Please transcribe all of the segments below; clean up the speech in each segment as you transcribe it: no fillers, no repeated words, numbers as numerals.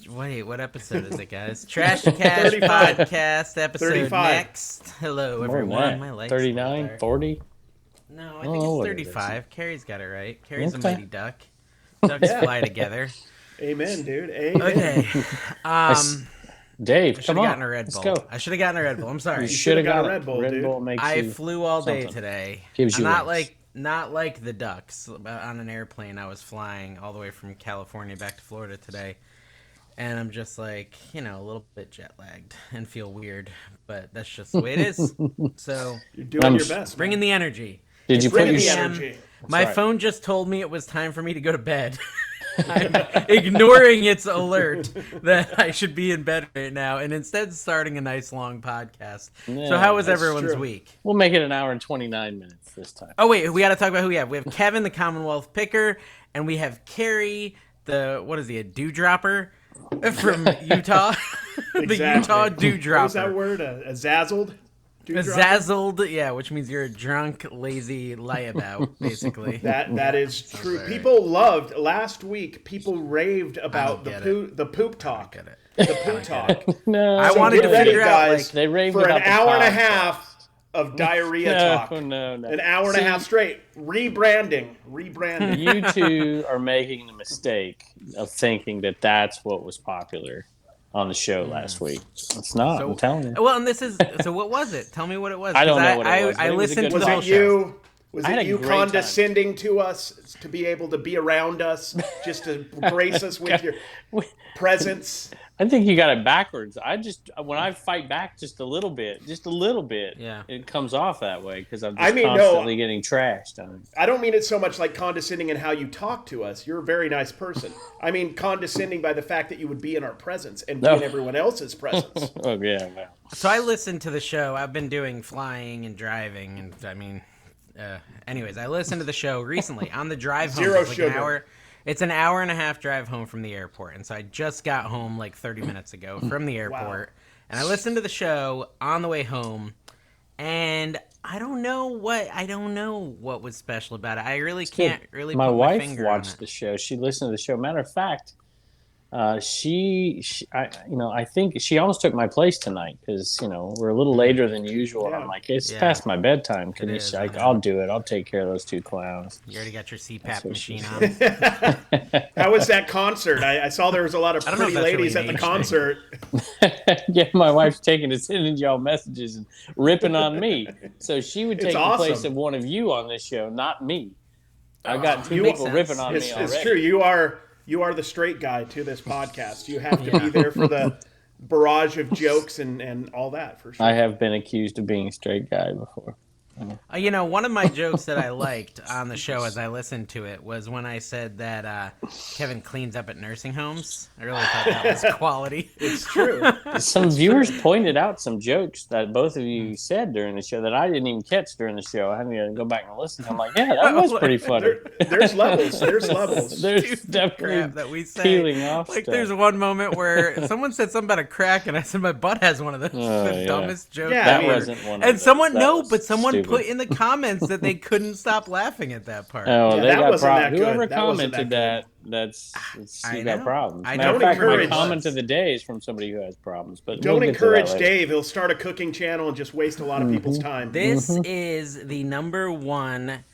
Wait, what episode is it, guys? Trash Cash Podcast episode 35. Next. Hello, everyone. My legs 39, 40? No, I think it's 35. Carrie's got it right. Carrie's a mighty duck. Ducks fly together. Amen, dude. Amen. Okay. Dave, come on. Gotten a Red Bull. Let's go. I should have gotten a Red Bull. I'm sorry. You should have got a Red Bull, Red dude. Bull makes I you flew all day something. today. Gives you not like the ducks on an airplane. I was flying all the way from California back to Florida today. And I'm just like, a little bit jet lagged and feel weird, but that's just the way it is. So You're doing your best. Bringing the energy. Did you put your energy? My phone just told me it was time for me to go to bed. I'm ignoring its alert that I should be in bed right now, and instead starting a nice long podcast. Yeah, so how was everyone's true. week? We'll make it an hour and 29 minutes this time. Oh wait, we got to talk about who we have. We have Kevin, the Commonwealth Picker, and we have Carrie, a dewdropper from Utah. The Utah dewdropper. What was that word? A zazzled? A zazzled, yeah, which means you're a drunk, lazy layabout, basically. That is true. People loved last week. People raved about the poop talk. Get it. The poop talk. No, I wanted to figure out, guys, they raved for an about the hour and a podcast. half of diarrhea talk. No. An hour and a half straight. Rebranding. You two are making the mistake of thinking that that's what was popular on the show last week. It's not. I'm telling you. Well, and so what was it? Tell me what it was. I don't know what it was. I listened to the whole Was it show. Was I had it a you great condescending to us to be able to be around us, just to grace us with your presence? I think you got it backwards. When I fight back just a little bit, Yeah. it comes off that way because I'm just constantly getting trashed. I don't mean it so much like condescending in how you talk to us. You're a very nice person. I mean condescending by the fact that you would be in our presence and be in everyone else's presence. Oh, yeah. Well. So I listened to the show. I've been doing flying and driving, and anyways, I listened to the show recently on the drive home. Zero It's like sugar. an hour. It's an hour and a half drive home from the airport, and so I just got home like 30 minutes ago from the airport, and I listened to the show on the way home, and I don't know what was special about it. I really can't really. My put my wife finger watched on it. the show. She listened to the show. Matter of fact, I think she almost took my place tonight because we're a little later than usual. Yeah. I'm like, it's past my bedtime. Can you? I'll do it. I'll take care of those two clowns. You already got your CPAP machine on. How was that concert? I saw there was a lot of don't know if pretty that's ladies really at the an age concert. Yeah, my wife's taking to sending y'all messages and ripping on me. So she would take the place of one of you on this show, not me. I've got two people ripping on me already. It's true. You are the straight guy to this podcast. You have to be there for the barrage of jokes and all that, for sure. I have been accused of being a straight guy before. One of my jokes that I liked on the show as I listened to it was when I said that Kevin cleans up at nursing homes. I really thought that was quality. It's true. Some viewers pointed out some jokes that both of you said during the show that I didn't even catch during the show. I had to go back and listen. I'm like, yeah, that was pretty funny. There's levels. There's levels. There's definitely Crap that we say. peeling off Like stuff. there's one moment where someone said something about a crack, and I said my butt has one of those. The dumbest jokes. Yeah, that I mean, wasn't one. And of someone stupid. put in the comments that they couldn't stop laughing at that part. Oh, Yeah, they that got wasn't that problems. good. Whoever That wasn't commented that that's I you got know. problems. I Matter of don't fact, my encourage- comment of the day is from somebody who has problems. But Don't we'll get to that encourage later. Dave. He'll start a cooking channel and just waste a lot of people's time. This is the number one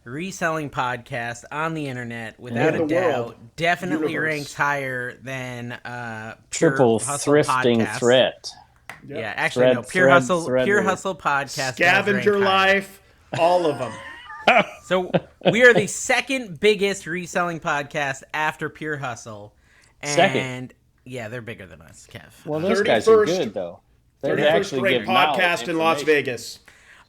reselling podcast on the internet, without In a the doubt. world. Definitely Universe. ranks higher than Triple Pure Hustle thrifting Podcast. threat. Yeah, actually, no. Pure Thread. Hustle podcast. Scavenger does rank higher. life, all of them. So we are the second biggest reselling podcast after Pure Hustle, and Second. yeah, they're bigger than us, Kev. Well, those guys are 31st good though. They 31st actually ranked give knowledge, podcast in Las information. Vegas.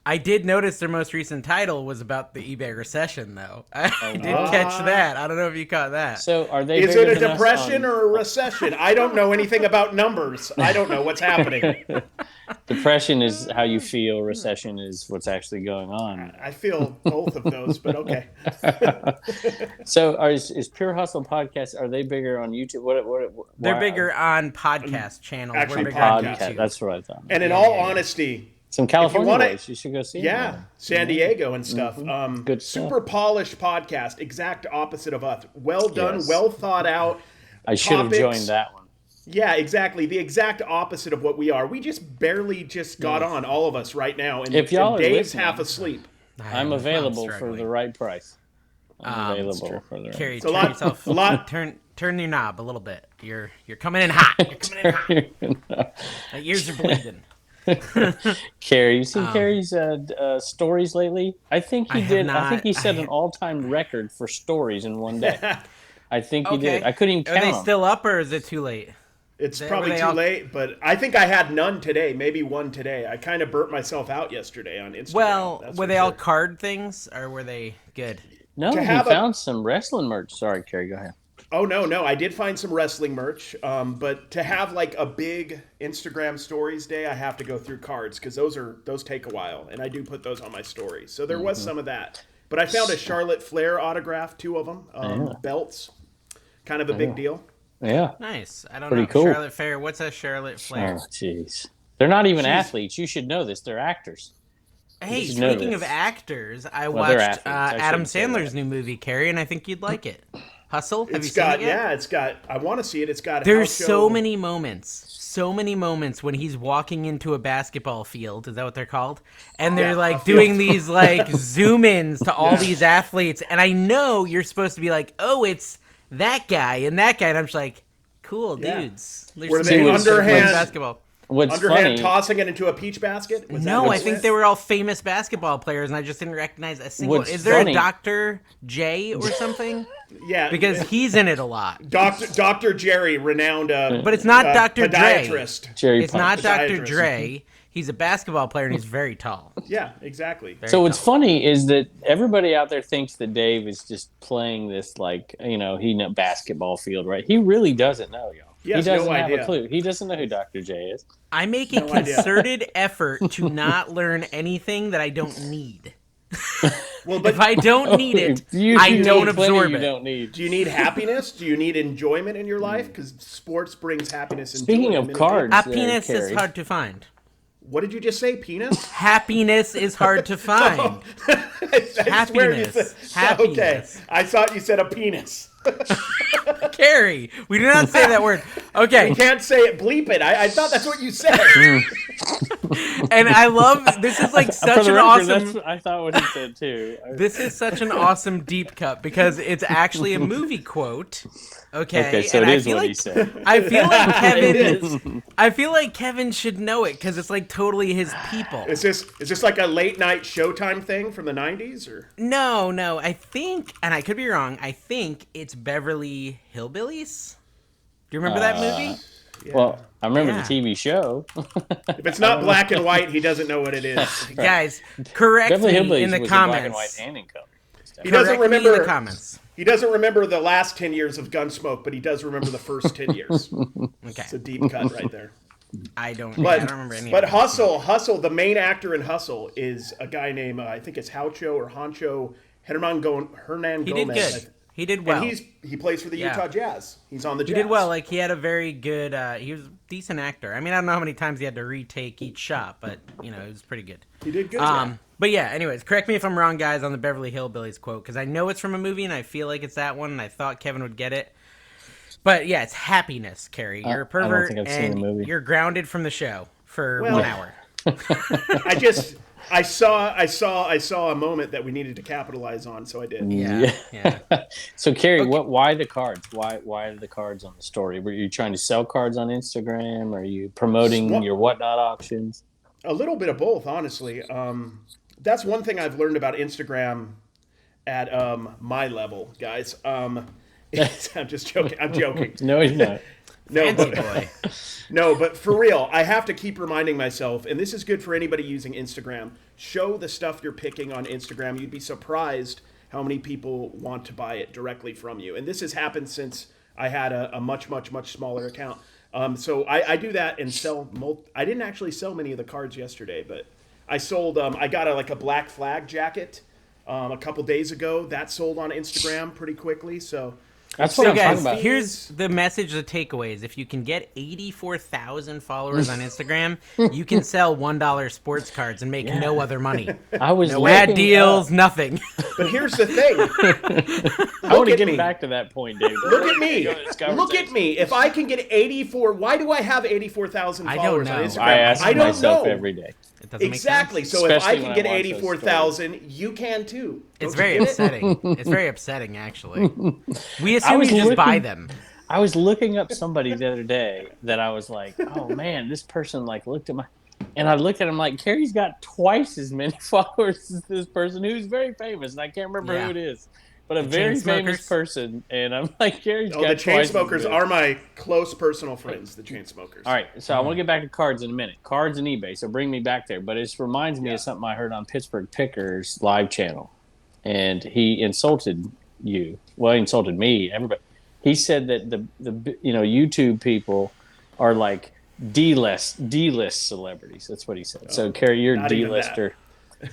I did notice their most recent title was about the eBay recession, though. I did catch that. I don't know if you caught that. So are they? Is bigger it a than us depression on- or a recession? I don't know anything about numbers. I don't know what's happening. Depression is how you feel. Recession is what's actually going on. I feel both of those, but okay. So is Pure Hustle podcast? Are they bigger on YouTube? They're why- bigger on podcast channels. Actually, We're bigger on podcast. YouTube. That's what I thought. And in all honesty, Some California boys. You should go see them. Yeah, San Diego and stuff. Good stuff. Super polished podcast, exact opposite of us. Well done, well thought out. I should have joined that one. Yeah, exactly. The exact opposite of what we are. We just barely got on, all of us right now. And, if y'all and Dave's half asleep. I'm available for the right price. I'm available for the right Carrie, turn your knob a little bit. You're coming in hot. You're coming in hot. My ears are bleeding. Carrie, you seen Carrie's stories lately? I think he did. I think he set an all-time record for stories in one day. I think he did. I couldn't even count. Are they still up, or is it too late? It's probably too late, but I think I had none today, maybe one today. I kind of burnt myself out yesterday on Instagram. Well, were they all card things, or were they good? No, he found some wrestling merch. Sorry, Carrie, go ahead. Oh, no. I did find some wrestling merch, but to have like a big Instagram stories day, I have to go through cards because those take a while, and I do put those on my stories. So there was some of that. But I found a Charlotte Flair autograph, 2 of them, belts, kind of a big deal. Yeah. Nice. I don't Pretty know. Cool. Charlotte Flair. What's a Charlotte Flair? Oh, jeez. They're not even athletes. You should know this. They're actors. Hey, speaking of actors, I watched Adam Sandler's new movie, Carrie, and I think you'd like it. Hustle? Have you seen it yet? Yeah, it's got. I want to see it. It's got. There's so many moments when he's walking into a basketball field. Is that what they're called? And they're doing these zoom-ins to all these athletes. And I know you're supposed to be like, oh, it's that guy and that guy. And I'm just like, cool dudes. Were they underhand basketball? Underhand tossing it into a peach basket? No, I think they were all famous basketball players, and I just didn't recognize a single. Is there a Dr. J or something? Yeah, because he's in it a lot. Dr. Jerry, renowned, but it's not Dr. podiatrist. Dre. It's not Dr. Dre. He's a basketball player, and he's very tall. Yeah, exactly. So what's funny is that everybody out there thinks that Dave is just playing this basketball field, right? He really doesn't know, y'all. He doesn't have a clue. He doesn't know who Dr. J is. I make a concerted effort to not learn anything that I don't need. Well, but if I don't need it, I don't absorb it. Don't need. Do you need happiness? Do you need enjoyment in your life? Because sports brings happiness and Speaking of cards, happiness is hard to find. What did you just say? Penis? Happiness is hard to find. Happiness. Okay. I thought you said a penis. Carrie, we do not say that word. Okay. You can't say it. Bleep it. I thought that's what you said. And I love, this is like such an awesome. I thought what he said too. This is such an awesome deep cut because it's actually a movie quote. Okay, so and it is what he said. I feel like Kevin should know it because it's like totally his people. Is this like a late night Showtime thing from the 90s or? No. I think, and I could be wrong. I think it's Beverly Hillbillies. Do you remember that movie? Yeah. Well, I remember the TV show. If it's not black and white, he doesn't know what it is. Right. Guys, correct me in the comments. Black and white and in color. He doesn't remember in the comments. He doesn't remember the last 10 years of Gunsmoke, but he does remember the first 10 years. Okay. It's a deep cut right there. I don't remember any But of Hustle, the main actor in Hustle is a guy named, I think it's Hancho Hernan Gomez. He did good. He did well. And he plays for the Utah Jazz. He's on the Jazz. He did well. Like, he had a very good, he was a decent actor. I mean, I don't know how many times he had to retake each shot, but, he was pretty good. He did good, But yeah, anyways, correct me if I'm wrong, guys, on the Beverly Hillbillies quote, because I know it's from a movie, and I feel like it's that one, and I thought Kevin would get it. But yeah, it's happiness, Carrie. You're a pervert, and you're grounded from the show for 1 hour. I saw a moment that we needed to capitalize on, so I did. Yeah. So, Carrie, why the cards? Why are the cards on the story? Were you trying to sell cards on Instagram? Are you promoting your whatnot auctions? A little bit of both, honestly. That's one thing I've learned about Instagram at my level, guys. I'm just joking. I'm joking. No, you're not. No, but for real, I have to keep reminding myself, and this is good for anybody using Instagram, show the stuff you're picking on Instagram. You'd be surprised how many people want to buy it directly from you. And this has happened since I had a much, much, much smaller account. So I do that and sell. I didn't actually sell many of the cards yesterday, but I sold. I got a Black Flag jacket a couple days ago. That sold on Instagram pretty quickly. So That's what I'm talking about. Here's the message, the takeaways. If you can get 84,000 followers on Instagram, you can sell $1 sports cards and make no other money. No ad deals, nothing. But here's the thing. I want to get back to that point, Dave. Look at me. Look at me. If I can get 84, why do I have 84,000 followers on Instagram? I ask myself every day. Exactly. So if I can get 84,000, you can too. It's very upsetting. It's very upsetting, actually. We assume you just buy them. I was looking up somebody the other day that I was like, oh man, this person like looked at my, and I looked at him like, Carrie's got twice as many followers as this person who's very famous, and I can't remember who it is. But a very famous person, and I'm like, Gary's got the Chainsmokers are my close personal friends, the Chainsmokers. All right, so I want to get back to cards in a minute. Cards and eBay, so bring me back there. But it reminds me of something I heard on Pittsburgh Pickers live channel. And he insulted you. Well, he insulted me, everybody. He said that the YouTube people are like D-list celebrities. That's what he said. So, Carrie, you're a D-lister.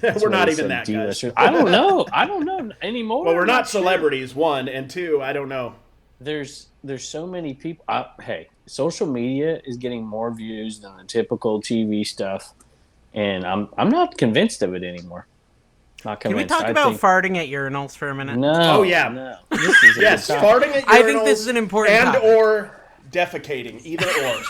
We're not even that, guys. I don't know anymore. Well, we're not celebrities, one, and two, I don't know. There's so many people. Hey, social media is getting more views than the typical TV stuff, and I'm not convinced of it anymore. Not convinced. Can we talk about farting at urinals for a minute? No. Oh, yeah. No. Yes, farting at urinals. I think this is an important topic. or defecating, either or.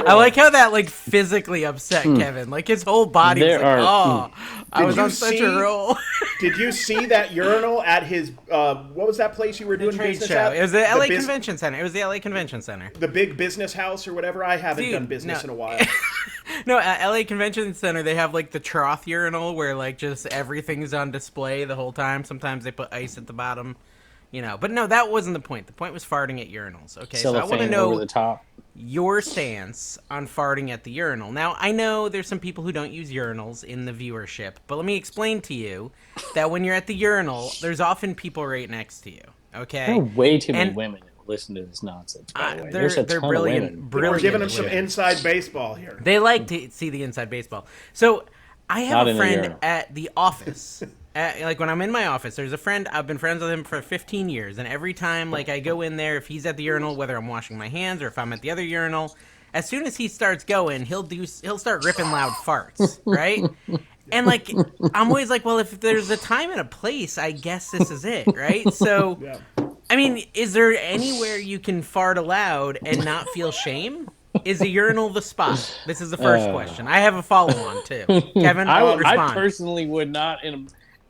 I like how that like physically upset Kevin. Like his whole body was like, I was on such a roll. Did you see that urinal at his what was that place you were doing business show. at? It was the LA Convention Center. It was the LA Convention Center. The big business house or whatever. I haven't done business in a while. No, at LA Convention Center they have like the trough urinal where like just everything's on display the whole time. Sometimes they put ice at the bottom. But no, that wasn't the point. The point was farting at urinals. Okay, so I want to know your stance on farting at the urinal. Now, I know there's some people who don't use urinals in the viewership, but let me explain to you that when you're at the urinal, there's often people right next to you. Okay, there are way too many women that listen to this nonsense. By the way. They're brilliant. We're giving them some inside baseball here. They like to see the inside baseball. So I have a friend at the office. Like when I'm in my office, there's a friend, I've been friends with him for 15 years, and every time like I go in there, if he's at the urinal, whether I'm washing my hands or if I'm at the other urinal, as soon as he starts going, he'll start ripping loud farts, right? And like I'm always like, well, if there's a time and a place, I guess this is it, right? So I mean, is there anywhere you can fart aloud and not feel shame? Is a urinal the spot? This is the first question. I have a follow-on too. Kevin, respond. I personally would not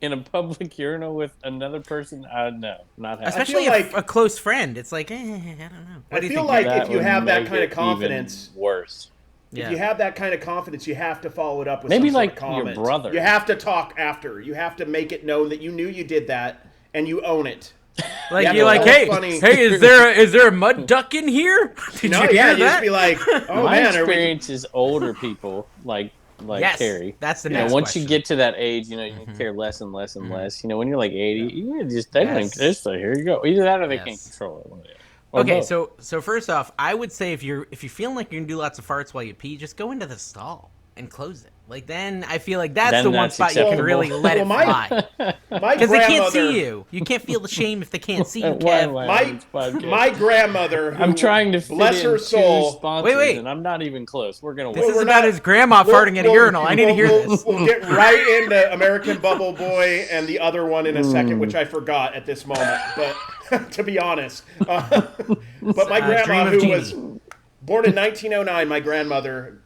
in a public urinal with another person. No, not happening. Especially a close friend. It's like, I don't know. I feel like if you have that kind of confidence, worse. If you have that kind of confidence, you have to follow it up with maybe some like sort of comment. Your brother. You have to talk after. You have to make it known that you knew you did that and you own it. Like you're like, hey, is there a mud duck in here? Did you hear that? You just be like, oh my man, experience is older people like yes, Carrie. That's the next once question. you get to that age, you care less and less and less. When you're like 80, they don't just say, here you go. Either that or they can't control it. Okay, so first off, I would say if you're feeling like you're gonna do lots of farts while you pee, just go into the stall and close it. Like then I feel like that's the one spot you can really let it fly. Because they can't see you. You can't feel the shame if they can't see you, Kev. My grandmother, who, I'm trying to fit bless her soul. Wait, and I'm not even close. We're gonna. This is about his grandma farting at a urinal. I need to hear this. We'll get right into American Bubble Boy and the other one in a second, which I forgot at this moment. But to be honest, but my grandma, who was born in 1909, my grandmother,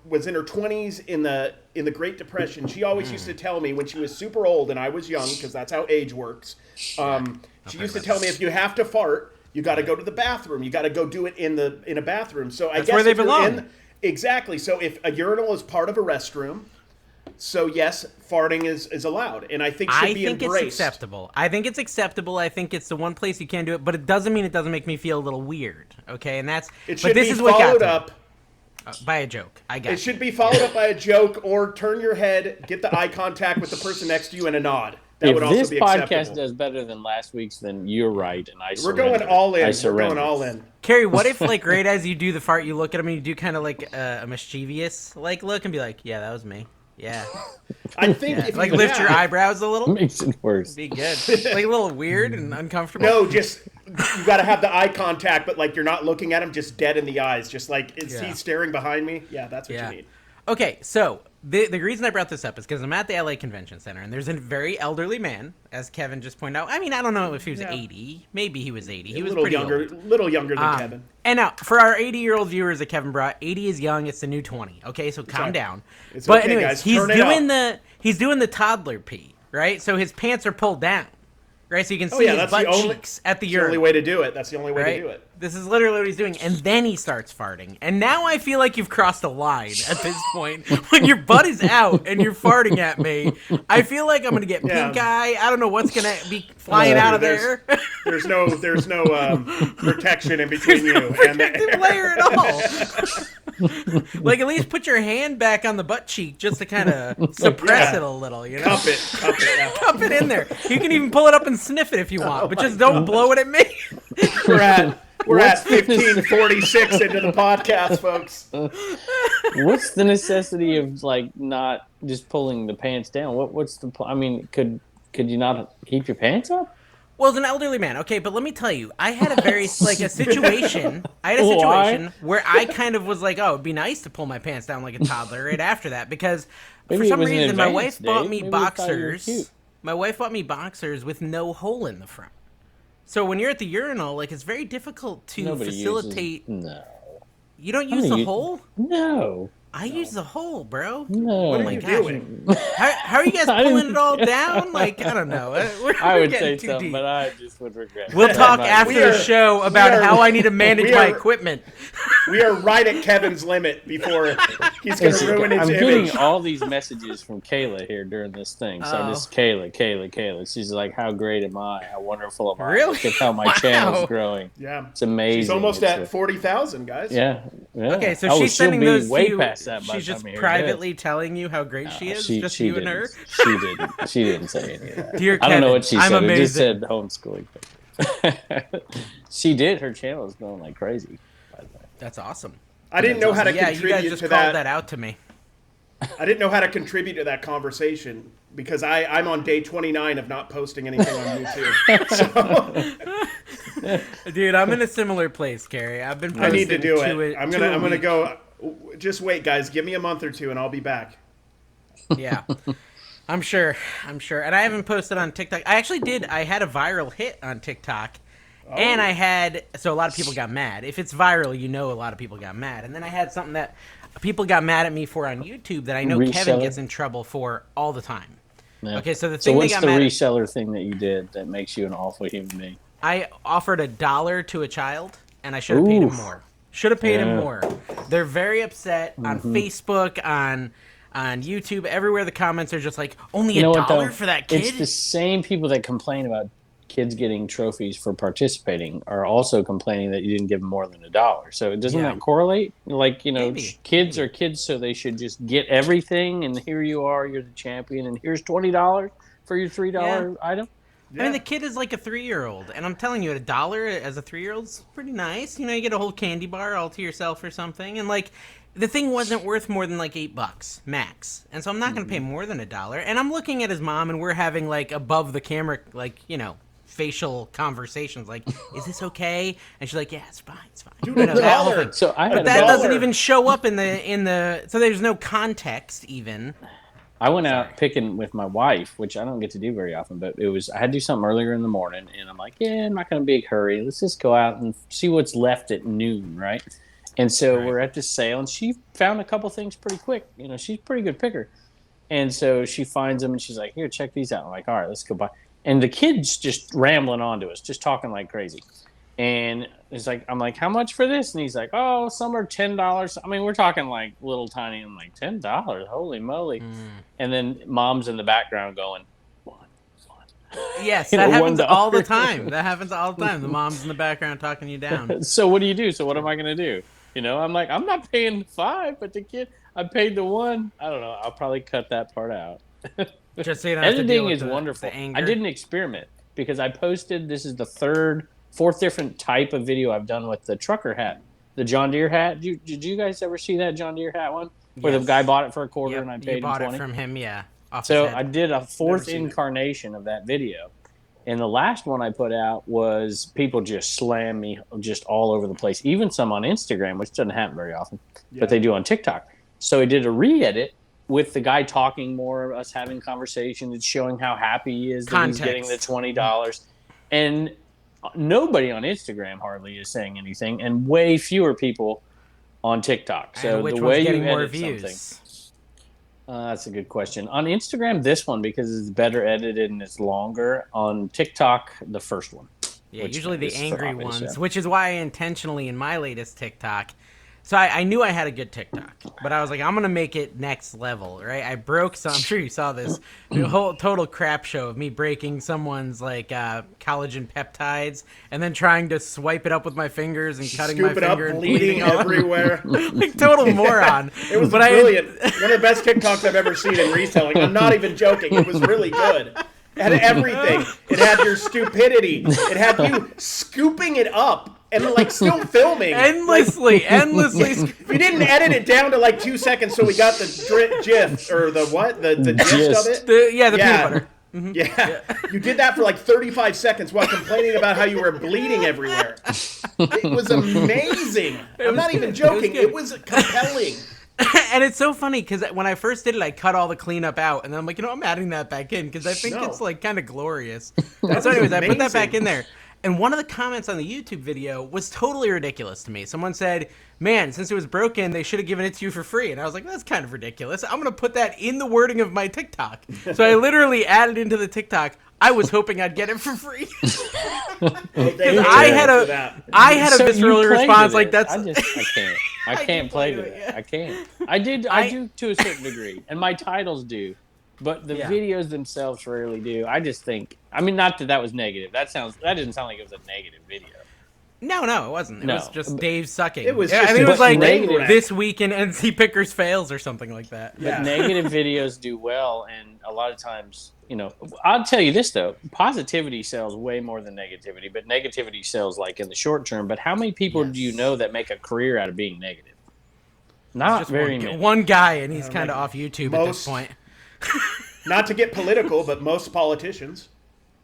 was in her 20s in the Great Depression. She always used to tell me when she was super old and I was young, because that's how age works. She used to tell me if you have to fart, you got to go to the bathroom. You got to go do it in a bathroom. So I guess where they belong. Exactly. So if a urinal is part of a restroom, so yes, farting is allowed, and I think should be embraced. It's acceptable. I think it's acceptable. I think it's the one place you can do it, but it doesn't mean it doesn't make me feel a little weird. Okay, and that's. It should this be is followed up by a joke. I got it. Should be followed up by a joke, or turn your head, get the eye contact with the person next to you, and a nod. That would also be acceptable. If this podcast does better than last week's, then you're right, and We're going all in. We're going all in. Carrie, what if, like, right as you do the fart, you look at him and you do kind of like a mischievous look and be like, "Yeah, that was me." Yeah. I think if Like you lift your eyebrows a little. Makes it worse. Be good. Like a little weird and uncomfortable. No, just you got to have the eye contact, but like you're not looking at him, just dead in the eyes, just like is he staring behind me? Yeah, that's what you need. Okay, so the reason I brought this up is because I'm at the LA Convention Center, and there's a very elderly man, as Kevin just pointed out. I mean, I don't know if he was 80. Maybe he was 80. He was pretty younger, old. little younger than Kevin. And now, for our 80-year-old viewers that Kevin brought, 80 is young. It's the new 20. Okay, so calm down. It's but okay, anyways, guys. he's doing the toddler pee, right? So his pants are pulled down, right? So you can see his butt cheeks at the urinal. That's the only way to do it. That's the only way to do it. This is literally what he's doing. And then he starts farting. And now I feel like you've crossed a line at this point. When your butt is out and you're farting at me, I feel like I'm going to get pink eye. I don't know what's going to be flying out of there. There's no protection in between you and the protective layer at all. Like, at least put your hand back on the butt cheek just to kind of suppress it a little, you know? Cup it. Yeah. Cup it in there. You can even pull it up and sniff it if you want, but just don't blow it at me. We're at 15:46 into the podcast, folks. What's the necessity of like not just pulling the pants down? What's the? I mean, could you not keep your pants up? Well, as an elderly man, okay, but let me tell you, I had a very like a situation. I had a situation where I kind of was like, oh, it'd be nice to pull my pants down like a toddler right after that because for some reason my wife bought me boxers. My wife bought me boxers with no hole in the front. So when you're at the urinal, like it's very difficult to facilitate. No. You don't use the hole? No. I use the hole, bro. No. What are you doing? How are you guys pulling it all down? Like, I don't know. I would say something, deep. But I just would regret. We'll talk after the show about how I need to manage my equipment. We are right at Kevin's limit before he's going to ruin his image. I'm getting all these messages from Kayla here during this thing. So this Kayla. She's like, how great am I? How wonderful am I? Really? Look at how my channel's growing. Yeah. It's amazing. She's almost at 40,000, guys. Yeah. Okay, so she's sending those way to you. Past that she's just privately telling you how great she is, just you and her? She didn't say any of that. Dear Kevin, I don't know what she said. Amazing. It just said homeschooling. She did. Her channel is going like crazy. That's awesome. I didn't know how to contribute you guys just to called that out to me. I didn't know how to contribute to that conversation because I'm on day 29 of not posting anything on YouTube. So. Dude, I'm in a similar place, Gary. I've been posting I need to do it. I'm gonna go. Just wait, guys. Give me a month or two, and I'll be back. Yeah, I'm sure. And I haven't posted on TikTok. I actually did. I had a viral hit on TikTok, and I had so a lot of people got mad. If it's viral, you know a lot of people got mad. And then I had something that people got mad at me for on YouTube that I know Kevin gets in trouble for all the time. Yeah. Okay, so the thing what's the reseller thing that you did that makes you an awful human being? I offered $1 to a child, and I should have paid him more. Should have paid him more. They're very upset on Facebook, on YouTube, everywhere. The comments are just like, only $1 for that kid. It's the same people that complain about kids getting trophies for participating are also complaining that you didn't give them more than $1. So doesn't that correlate? Like, kids are kids, so they should just get everything. And here you are, you're the champion, and here's $20 for your $3 item. Yeah. I mean, the kid is like a 3-year-old, and I'm telling you, $1 as a 3-year-old's pretty nice. You get a whole candy bar all to yourself or something, and like the thing wasn't worth more than like $8 max, and so I'm not going to pay more than $1. And I'm looking at his mom, and we're having like above the camera, like facial conversations, like, "Is this okay?" And she's like, "Yeah, it's fine, it's fine." Dude, $1. So but that doesn't even show up in the. So there's no context even. I went out picking with my wife, which I don't get to do very often, but I had to do something earlier in the morning, and I'm like, I'm not going to be in a hurry. Let's just go out and see what's left at noon, right? And so we're at this sale, and she found a couple things pretty quick. She's a pretty good picker. And so she finds them, and she's like, here, check these out. I'm like, all right, let's go buy. And the kid's just rambling on to us, just talking like crazy. And it's like, I'm like, how much for this? And he's like, oh, some are $10. I mean, we're talking like little tiny. I'm like, $10? Holy moly. And then mom's in the background going, one. Yes, that happens all the time. The mom's in the background talking you down. So what do you do? So what am I going to do? I'm like, I'm not paying $5, but the kid, I paid the $1. I don't know. I'll probably cut that part out. Just so you don't have to deal with wonderful. the anger. I did an experiment because I posted, this is the fourth different type of video I've done with the trucker hat, the John Deere hat. Did you guys ever see that John Deere hat one? where the Yes. guy bought it for $0.25 Yep, and I you paid him bought 20. it from him, yeah. Off So his head. I did a fourth seen it. incarnation of that video. And the last one I put out was people just slam me just all over the place. Even some on Instagram, which doesn't happen very often, but they do on TikTok. So I did a re-edit with the guy talking more, us having conversation. It's showing how happy he is that he's getting the $20. And nobody on Instagram hardly is saying anything, and way fewer people on TikTok. So and which the one's way getting you more edit views? something. That's a good question. On Instagram, this one, because it's better edited and it's longer. On TikTok, the first one. Yeah, which usually the is angry obvious, ones, yeah. which is why I intentionally, in my latest TikTok, so I knew I had a good TikTok, but I was like, I'm going to make it next level, right? I broke some, I'm sure you saw this, the whole total crap show of me breaking someone's, like, collagen peptides, and then trying to swipe it up with my fingers and cutting Scoop my it up, finger and bleeding all- everywhere. like, total moron. It was brilliant. One of the best TikToks I've ever seen in reselling. I'm not even joking. It was really good. It had everything. It had your stupidity. It had you scooping it up and like still filming. endlessly. If you didn't edit it down to like 2 seconds so we got the gif or the what? The gist of it? The peanut butter. Yeah. You did that for like 35 seconds while complaining about how you were bleeding everywhere. It was amazing. I'm not even joking. It was compelling. And it's so funny because when I first did it, I cut all the cleanup out, and then I'm like, I'm adding that back in because I think it's like kind of glorious. And so, anyways, I put that back in there. And one of the comments on the YouTube video was totally ridiculous to me. Someone said, man, since it was broken, they should have given it to you for free. And I was like, that's kind of ridiculous. I'm going to put that in the wording of my TikTok. So I literally added into the TikTok, I was hoping I'd get it for free. I had a visceral response like that's... I can't play with it. I can't. I do to a certain degree. And my titles do. But the videos themselves rarely do. I just think, I mean, not that was negative. That didn't sound like it was a negative video. No, it wasn't. It was just Dave sucking. It was I think it was like negative. This week in NC Pickers fails or something like that. But negative videos do well, and a lot of times, I'll tell you this though, positivity sells way more than negativity, but negativity sells like in the short term. But how many people do you know that make a career out of being negative? Not very many. One guy, and he's kind of off YouTube at this point. Not to get political, but most politicians,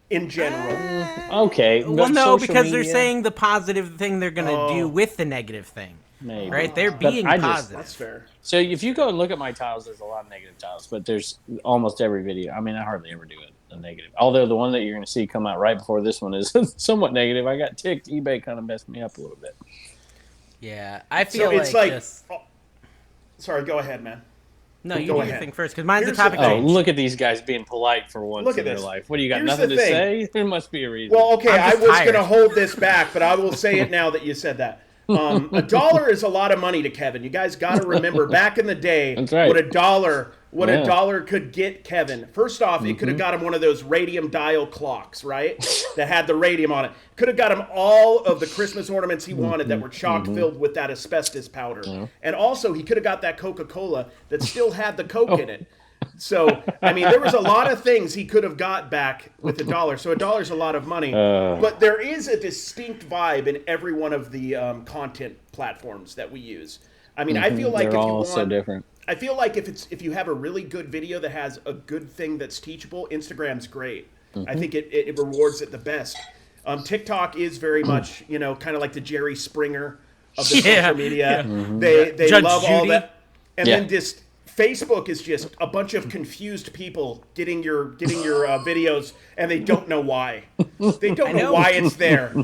in general. Okay. Well, no, because they're saying the positive thing they're going to do with the negative thing. Maybe. Right? They're being positive. That's fair. So if you go and look at my titles, there's a lot of negative titles, but there's almost every video. I mean, I hardly ever do a negative. Although the one that you're going to see come out right before this one is somewhat negative. I got ticked. eBay kind of messed me up a little bit. Yeah. I feel so it's like sorry, go ahead, man. No, you do your thing first, because mine's Here's a topic. Oh, look at these guys being polite for once in their life. What do you got? Nothing to say? There must be a reason. Well, okay, I was going to hold this back, but I will say it now that you said that. $1 is a lot of money to Kevin. You guys got to remember back in the day what a dollar could get Kevin. First off, it could have got him one of those radium dial clocks, right? That had the radium on it. Could have got him all of the Christmas ornaments he wanted that were chock filled with that asbestos powder. And also, he could have got that Coca-Cola that still had the Coke in it. So, I mean, there was a lot of things he could have got back with $1. So $1 is a lot of money. But there is a distinct vibe in every one of the content platforms that we use. I mean, I feel like they're all so different. I feel like if you have a really good video that has a good thing that's teachable, Instagram's great. I think it rewards it the best. TikTok is very much, kind of like the Jerry Springer of the social media. They Judge love Judy. all that. And then just Facebook is just a bunch of confused people getting your videos, and they don't know why. They don't know why it's there.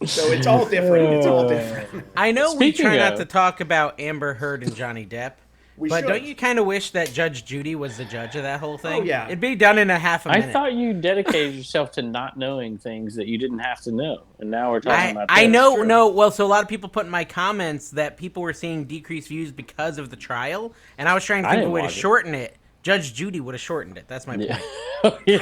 So it's all different. It's all different. I know we try not to talk about Amber Heard and Johnny Depp, but don't you kind of wish that Judge Judy was the judge of that whole thing? Oh, yeah. It'd be done in a half a minute. I thought you dedicated yourself to not knowing things that you didn't have to know, and now we're talking about that. I know, well, so a lot of people put in my comments that people were seeing decreased views because of the trial, and I was trying to think of a way to shorten it. Judge Judy would have shortened it. That's my point.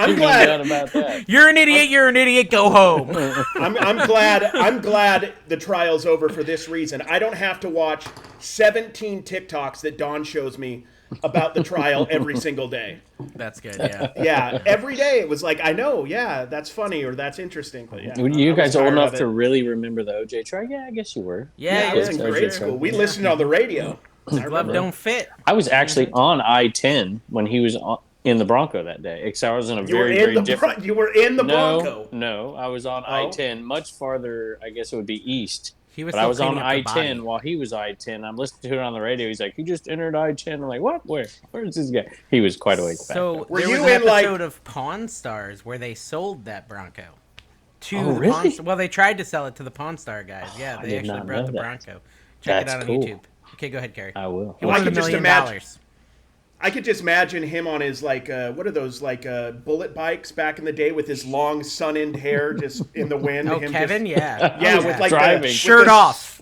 I'm glad about that. You're an idiot. Go home. I'm glad the trial's over for this reason. I don't have to watch 17 TikToks that Dawn shows me about the trial every single day. That's good. Yeah. Yeah. Every day it was like, I know. Yeah, that's funny or that's interesting. But yeah, were you guys old enough to really remember the OJ trial? Yeah, I guess you were. Yeah, I was in grade school. We listened on the radio. The glove don't fit. I was actually on I-10 when he was in the Bronco that day. Except I was in a very different. You were in the Bronco. No, I was on I-10, much farther. I guess it would be east. He was but still I was on cleaning up the I-10 body. while he was I-10. I'm listening to it on the radio. He's like, "He just entered I-10." I'm like, "What? Where? Where's this guy?" He was quite awake. So Were there you was an in, episode of Pawn Stars where they sold that Bronco to the really? Well, they tried to sell it to the Pawn Star guys. Yeah, I they did actually not brought know the that. Bronco. Check That's it out on cool. YouTube. Okay, go ahead, Gary. I will. He wanted could $1 just million. imagine- I could just imagine him on his what are those bullet bikes back in the day with his long sun-end hair just in the wind. Oh, him Kevin, just, yeah. yeah, with like Driving. the Shirt off.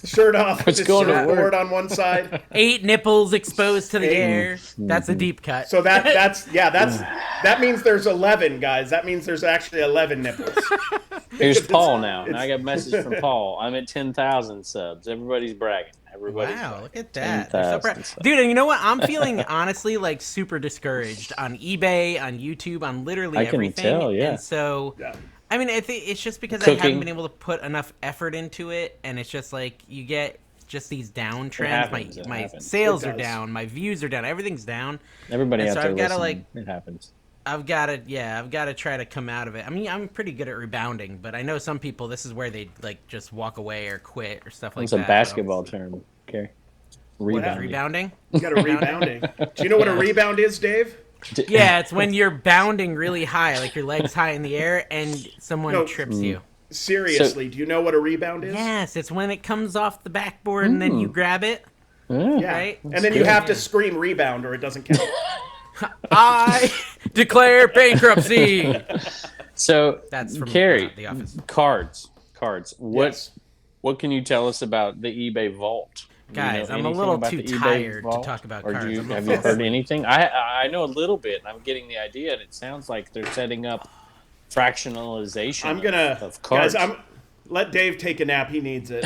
shirt off, with his going to surfboard work. on one side. 8 nipples exposed to the air. That's a deep cut. So that means there's 11 guys. That means there's actually 11 nipples. Here's Paul now. Now I got a message from Paul. I'm at 10,000 subs. Everybody's bragging. Everybody's Wow, bragging. look at that. They're so 10,000 proud. subs. Dude, and you know what? I'm feeling honestly like super discouraged on eBay, on YouTube, on literally I can everything. tell, yeah. And so, Yeah. I mean, I think it's just because I Cooking. haven't been able to put enough effort into it, and it's just like you get just these down trends. happens, it My happens. sales It are does. down, my views are down, everything's down. Everybody And out so there I've gotta, listening. It happens. I've got to try to come out of it. I mean, I'm pretty good at rebounding, but I know some people, this is where they like just walk away or quit or stuff like It's that. a basketball term, Gary. Rebounding. Rebounding? You got a rebounding. Do you know what a rebound is, Dave? Yeah, it's when you're bounding really high, like your legs high in the air, and someone No. trips you. Seriously, do you know what a rebound is? Yes, it's when it comes off the backboard and then you grab it. Yeah. Right? And then you good. have to scream rebound or it doesn't count. I declare bankruptcy. So That's from Carrie, The Office. cards. What Yes. what can you tell us about the eBay vault? Do you know Guys, I'm a anything little about too the eBay tired to vault? talk about Or cards. I'm have gonna you fall heard anything? I know a little bit, and I'm getting the idea, and it sounds like they're setting up fractionalization I'm gonna of cards. guys. Let Dave take a nap. He needs it.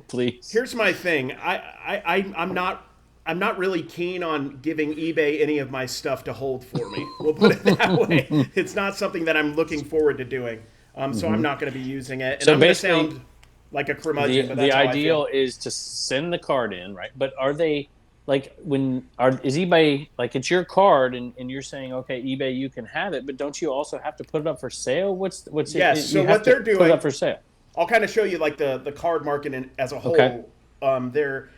Please. Here's my thing. I'm not really keen on giving eBay any of my stuff to hold for me. We'll put it that way. It's not something that I'm looking forward to doing. So I'm not going to be is it. And So I'm going to basically, sound like a curmudgeon, but the that's how I ideal feel. is to send the card in, right? But are they like is eBay like it's your card and you're saying okay eBay you can have it, but don't you also have to put it up for sale? What's Yes, it, so you what have to they're put it doing- up for sale? I'll kind of show you like the card market as a whole. Okay.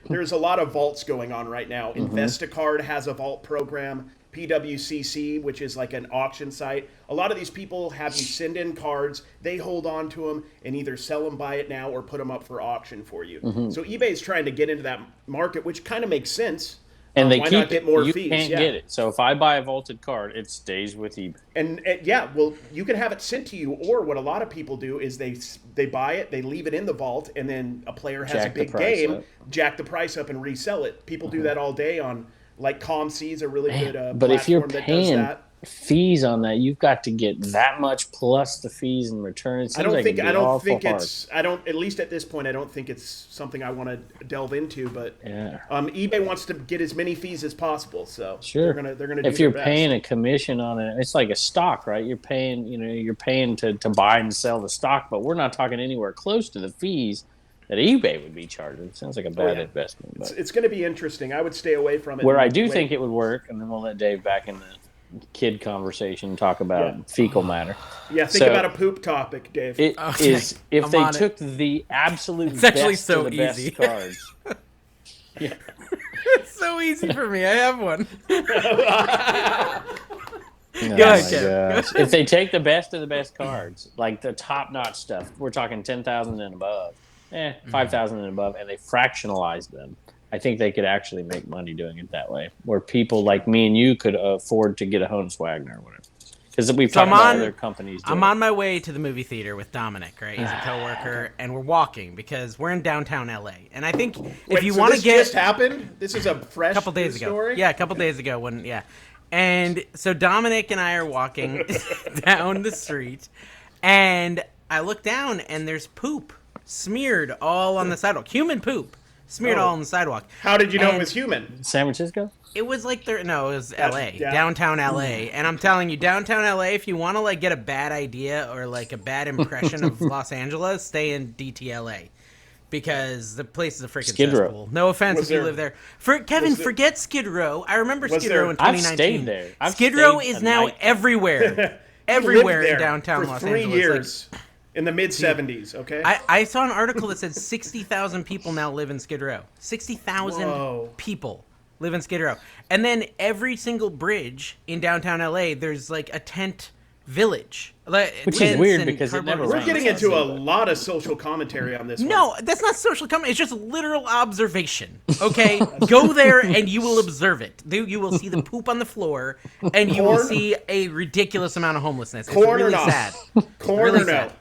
There's a lot of vaults going on right now. Mm-hmm. Investacard has a vault program. PWCC, which is like an auction site. A lot of these people have you send in cards, they hold on to them, and either sell them, buy it now, or put them up for auction for you. Mm-hmm. So eBay is trying to get into that market, which kind of makes sense. And they why keep not get more you fees? can't Yeah. get it. So if I buy a vaulted card, it stays with eBay. And yeah, well, you can have it sent to you, or what a lot of people do is they buy it, they leave it in the vault, and then a player has Jack a the big price game, up. jack the price up, and resell it. People do that all day on like ComC is a really good But if you're platform that does paying that. fees on that, you've got to get that much plus the fees in return. It seems I don't like think it'd be awful hard. it's at least at this point I don't think it's something I want to delve into. But Yeah. eBay wants to get as many fees as possible, so Sure. they're gonna do If you're their best. paying a commission on it, it's like a stock, right? You're paying to buy and sell the stock, but we're not talking anywhere close to the fees that eBay would be charging. It sounds like a bad yeah. investment. But It's going to be interesting. I would stay away from it. where and I do wait. think it would work, and then we'll let Dave back in the kid conversation talk about fecal matter. Yeah, think So- about a poop topic, Dave. It Okay, is if I'm they on it. took the absolute It's actually best so of the best easy. cards. It's so easy for me. I have one. Oh Go my ahead, Kev. gosh. If they take the best of the best cards, like the top-notch stuff, we're talking 10,000 and above, 5,000 and above, and they fractionalize them, I think they could actually make money doing it that way, where people like me and you could afford to get a Honus-Wagner or whatever. Because we've So talked I'm about on- other companies doing I'm it. on my way to the movie theater with Dominic, right? He's a coworker, and we're walking because we're in downtown LA. And I think if Wait, you so want to this get just happened. This is a fresh couple days news ago. story? Yeah, a couple days ago And so Dominic and I are walking down the street, and I look down, and there's poop smeared all on the sidewalk. Human poop smeared all on the sidewalk. How did you know it And was human? San Francisco? It was like it was LA, yeah. downtown LA. And I'm telling you, downtown LA, if you want to like get a bad idea or like a bad impression of Los Angeles, stay in DTLA. because the place is a freaking Skid Row. cesspool. No offense if you live there. Kevin, forget Skid Row. I remember Skid Row in 2019. I've stayed there. Skid Row is now everywhere. Everywhere in downtown for Los 3 Angeles. years. In the mid-'70s, okay? I saw an article that said 60,000 people now live in Skid Row. 60,000 people live in Skid Row. And then every single bridge in downtown LA, there's like a tent village. Which is weird because it never rains. We're getting into a lot of social commentary on this one. No, that's not social commentary. It's just literal observation, okay? Go there and you will observe it. You will see the poop on the floor and you will see a ridiculous amount of homelessness. It's really sad. Corn really or no? sad.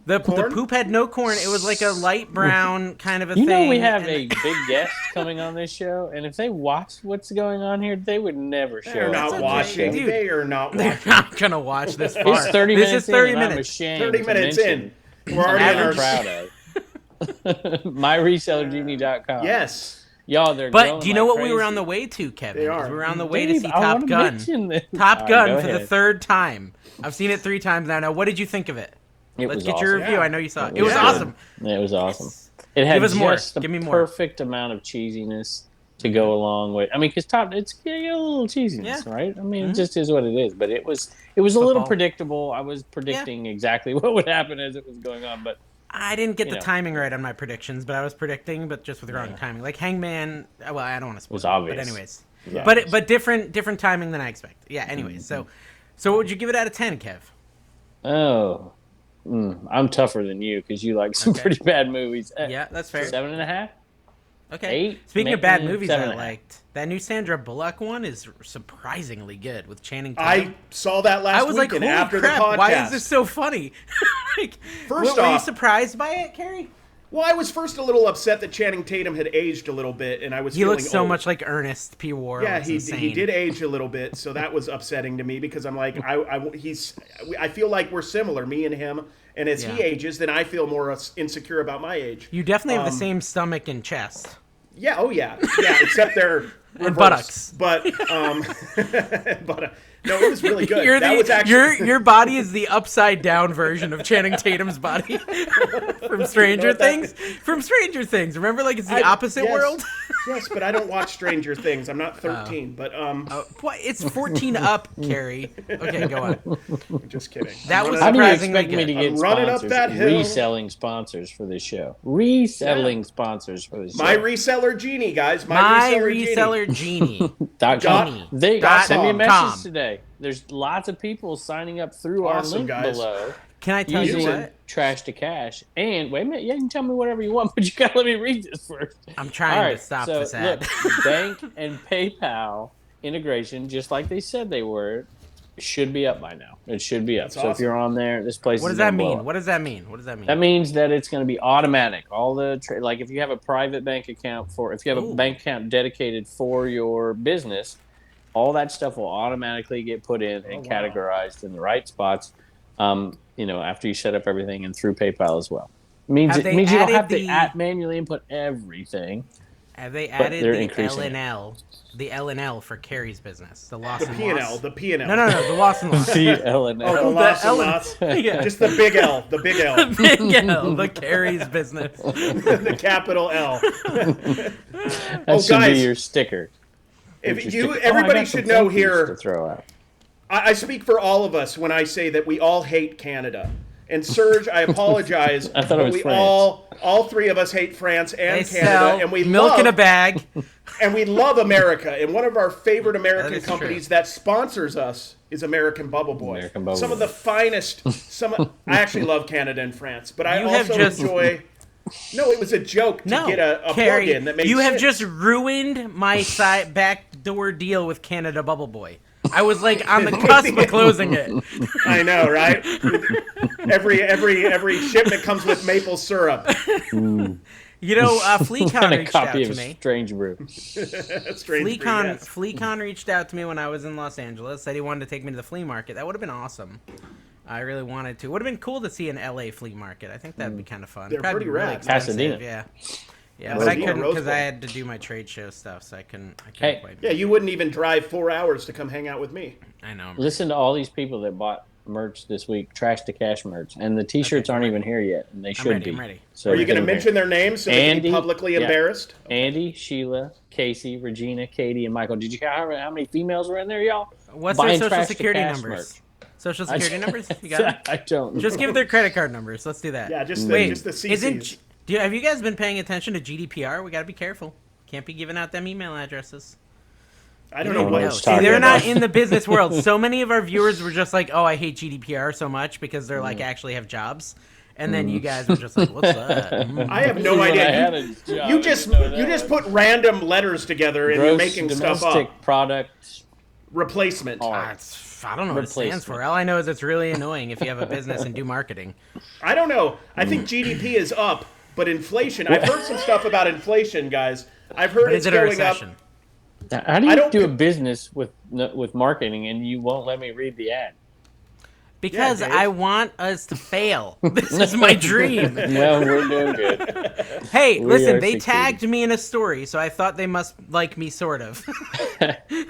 The poop had no corn. It was like a light brown kind of a thing. You know we have a big guest coming on this show, and if they watched what's going on here, they would never show They're not watching. Dude, They are not watching. They're not going to watch this far. It's 30 this minutes is 30 in, minutes. I'm ashamed 30 minutes in. We're I'm already really proud of. MyResellerGenie.com. Yes. Y'all, they're But growing do you know like what we were crazy. on the way to, Kevin? They are. We were on the way to Dave, see I Top wanna Gun. mention this. Top All right, Gun go for the ahead. 3rd time. I've seen it 3 times now. Now, what did you think of it? It Let's was get your awesome. review. Yeah. I know you saw it. It It was was awesome. It was awesome. It had Give us more. just the Give me more. perfect amount of cheesiness to go along with. I mean, because it's a little cheesiness, Yeah. right? I mean, it just is what it is. But it was a little Football. predictable. I was predicting exactly what would happen as it was going on, but I didn't get You the know. timing right on my predictions, but I was predicting, but just with the wrong timing. Like Hangman, well, I don't want to spoil was it, obvious. but anyways. Yeah. But different timing than I expected. Yeah, anyways. So what would you give it out of 10, Kev? oh, I'm tougher than you because you like some Okay. pretty bad movies. Yeah, that's fair. 7.5. Okay. 8, Speaking of bad maybe movies I 7.5. liked, that new Sandra Bullock one is surprisingly good with Channing I Tatum. saw that last I was like, weekend holy after crap, the podcast. why is this so funny? Like, First were you off- surprised by it, Carrie? Well, I was first a little upset that Channing Tatum had aged a little bit, and I was He feeling looks so old. much like Ernest P. Ward. Yeah, It's he insane. did age a little bit, so that was upsetting to me because I'm like, I feel like we're similar, me and him, and as he Yeah. ages, then I feel more insecure about my age. You definitely have the same stomach and chest. Yeah, oh yeah, except they're reversed. buttocks. But no, it was really good. You're that the, was actually your body is the upside down version of Channing Tatum's body from Stranger what that Things. From Stranger Things, remember, like it's the I- opposite yes. world. Yes, but I don't watch Stranger Things. I'm not 13, but What? It's 14 up, Carrie. Okay, go on. just kidding. That was How do you surprisingly expect me to good. get I'm running up sponsors? that hill. Reselling sponsors for this show. Reselling sponsors for this show. My reseller genie, guys. My reseller genie. reseller genie. Dot com. Genie. They Dot sent me a message com. today. There's lots of people signing up through our Awesome, link guys. below. Can I tell you Using what? Trash to Cash. And wait a minute, yeah, you can tell me whatever you want, but you gotta let me read this first. I'm trying to stop so this ad. Look, bank and PayPal integration, just like they said they were, should be up by now. It should be up. That's so if awesome. you're on there, this place What is does that gonna blow mean? up. What does that mean? What does that mean? That means that it's going to be automatic. All the like if you have a private bank account if you have a bank account dedicated for your business, all that stuff will automatically get put in and categorized in the right spots. After you set up everything and through PayPal as well. Have they Means you don't added have to the- manually input everything. Have they But added they're the increasing it. L&L, the L&L for Carrie's business, the loss The and P&L, loss? the P&L. No, the loss and loss. The L&L. Oh, the The loss and L- loss. Yeah. Just the big L, the big L, Big L, the Carrie's business. the capital L. That should guys. be your sticker. If Your you, sticker. everybody I got some should know thank yous here. to throw out. I speak for all of us when I say that we all hate Canada. And Serge, I apologize, I thought it but was we France. all three of us hate France and They Canada, sell and we milk love in a bag. and we love America. And one of our favorite American is companies that sponsors us is American Bubble Boy. American Bubble Some of Boy. the finest. I actually love Canada and France, but I You have also just- enjoy. No, it was a joke to No, get a Carrie, plug-in that makes you have sense. just ruined my backdoor deal with Canada Bubble Boy. I was like on the cusp of closing it. I know, right? every shipment comes with maple syrup. You know, Fleecon And a reached out copy to of me. Strange Brew. That's strange. Fleecon reached out to me when I was in Los Angeles. Said he wanted to take me to the flea market. That would have been awesome. I really wanted to. Would have been cool to see an LA flea market. I think that'd be kind of fun. They're Probably pretty really rad. expensive, Pasadena. Yeah, but I Pasadena, couldn't Rose because Bowl. I had to do my trade show stuff, so I couldn't Hey. quite. Yeah, you wouldn't even drive 4 hours to come hang out with me. I know. Listen to all these people that bought merch this week, Trash to Cash merch, and the T-shirts aren't even here yet, and they should be. I'm ready. So Are you going to mention their names so they can be publicly embarrassed? Andy, Sheila, Casey, Regina, Katie, and Michael. Did you count how many females were in there, y'all? What's Buying their social Trash to security Cash numbers? merch. Social security numbers? You got it? I don't. Just give their credit card numbers. Let's do that. Yeah, just the CCs. Have you guys been paying attention to GDPR? We got to be careful. Can't be giving out them email addresses. I don't know what See, they're not in the business world. So many of our viewers were just like, "Oh, I hate GDPR so much," because they're like actually have jobs. And then you guys were just like, "What's that?" I have no idea. You just put random letters together and you're making stuff up. Domestic product replacement. I don't know what it stands for. All I know is it's really annoying if you have a business and do marketing. I don't know. I think GDP is up, but inflation. I've heard some stuff about inflation, guys. I've heard it's going up. How do you do a business with marketing and you won't let me read the ad? Because I want us to fail. This is my dream. No, we're doing good. Hey, listen, they tagged me in a story, so I thought they must like me, sort of.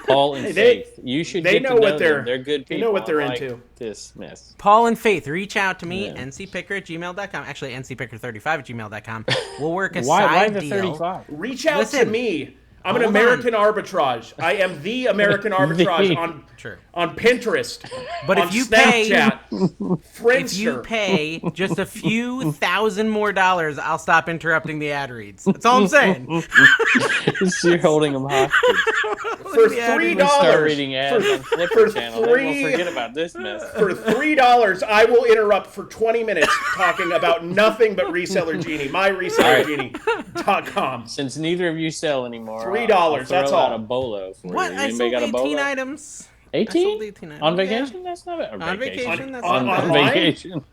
Paul and Faith. You should get to know them. They're good people. They know what they're into. This mess. Paul and Faith, reach out to me, ncpicker@gmail.com. Actually, ncpicker35@gmail.com. We'll work a why side the deal. 35? Reach out to me. I'm an American Arbitrage. I am the American Arbitrage on Pinterest, but on if you Snapchat, Friendster. If you pay just a few $1,000 more, I'll stop interrupting the ad reads. That's all I'm saying. So you're holding them hostage. For $3, start reading ads on Flipper channel. Then we'll forget about this mess. For $3, I will interrupt for 20 minutes talking about nothing but Reseller Genie. MyResellerGenie.com. Since neither of you sell anymore, $3. That's all. A bolo for what? You. I sold 18 items. 18? On vacation? That's not a on vacation. That's on vacation.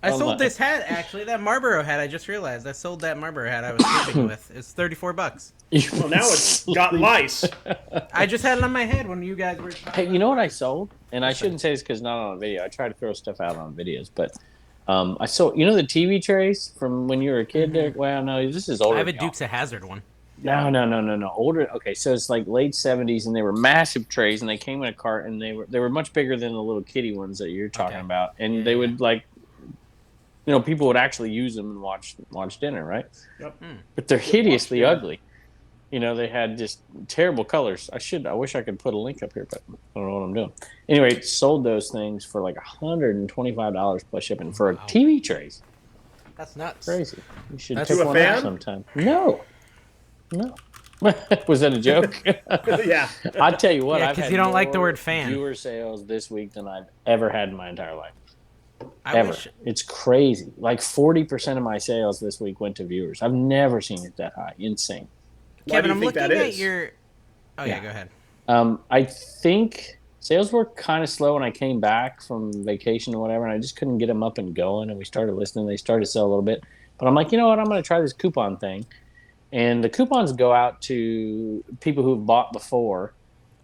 I sold this hat, actually. That Marlboro hat, I just realized. I sold that Marlboro hat I was sleeping with. It's $34. Well, now it's got lice. I just had it on my head when you guys were talking. Hey, you know what I sold? And I shouldn't say this because it's not on a video. I try to throw stuff out on videos. But I sold, you know the TV trays from when you were a kid, Derek? Well, no, this is older. I have a Dukes of Hazzard one. No. Older. Okay, so it's like late 70s, and they were massive trays, and they came in a cart, and they were much bigger than the little kitty ones that you're talking about. And they would people would actually use them and watch dinner, right? Yep. But they're hideously ugly. You know, they had just terrible colors. I wish I could put a link up here, but I don't know what I'm doing. Anyway, sold those things for like $125 plus shipping for a TV trays. That's nuts. Crazy. You should That's pick one up sometime. No. Was that a joke? Yeah. I tell you what, I've because had you don't like more the word fan. viewer sales this week than I've ever had in my entire life. Ever. It's crazy. Like 40% of my sales this week went to viewers. I've never seen it that high. Insane. Kevin, I'm looking at your. Oh yeah, go ahead. I think sales were kind of slow when I came back from vacation or whatever, and I just couldn't get them up and going. And we started listening. They started to sell a little bit, but I'm like, you know what? I'm going to try this coupon thing. And the coupons go out to people who've bought before,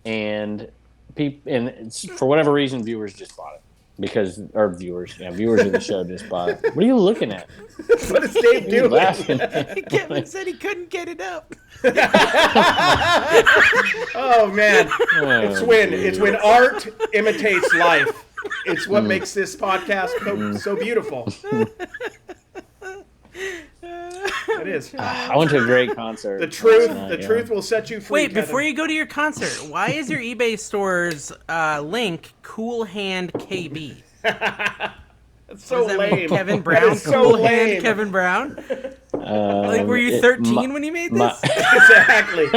and for whatever reason, viewers just bought it viewers of the show just bought it. What are you looking at? What is Dave doing? Kevin said he couldn't get it up. Oh man, it's when art imitates life. It's what makes this podcast so beautiful. It is. I went to a great concert. The truth will set you free. Wait, Kevin. before you go to your concert, why is your eBay store's link Cool Hand KB? That's so lame. Kevin Brown, that is so Cool lame. Hand Kevin Brown. Were you 13 when you made this? Exactly.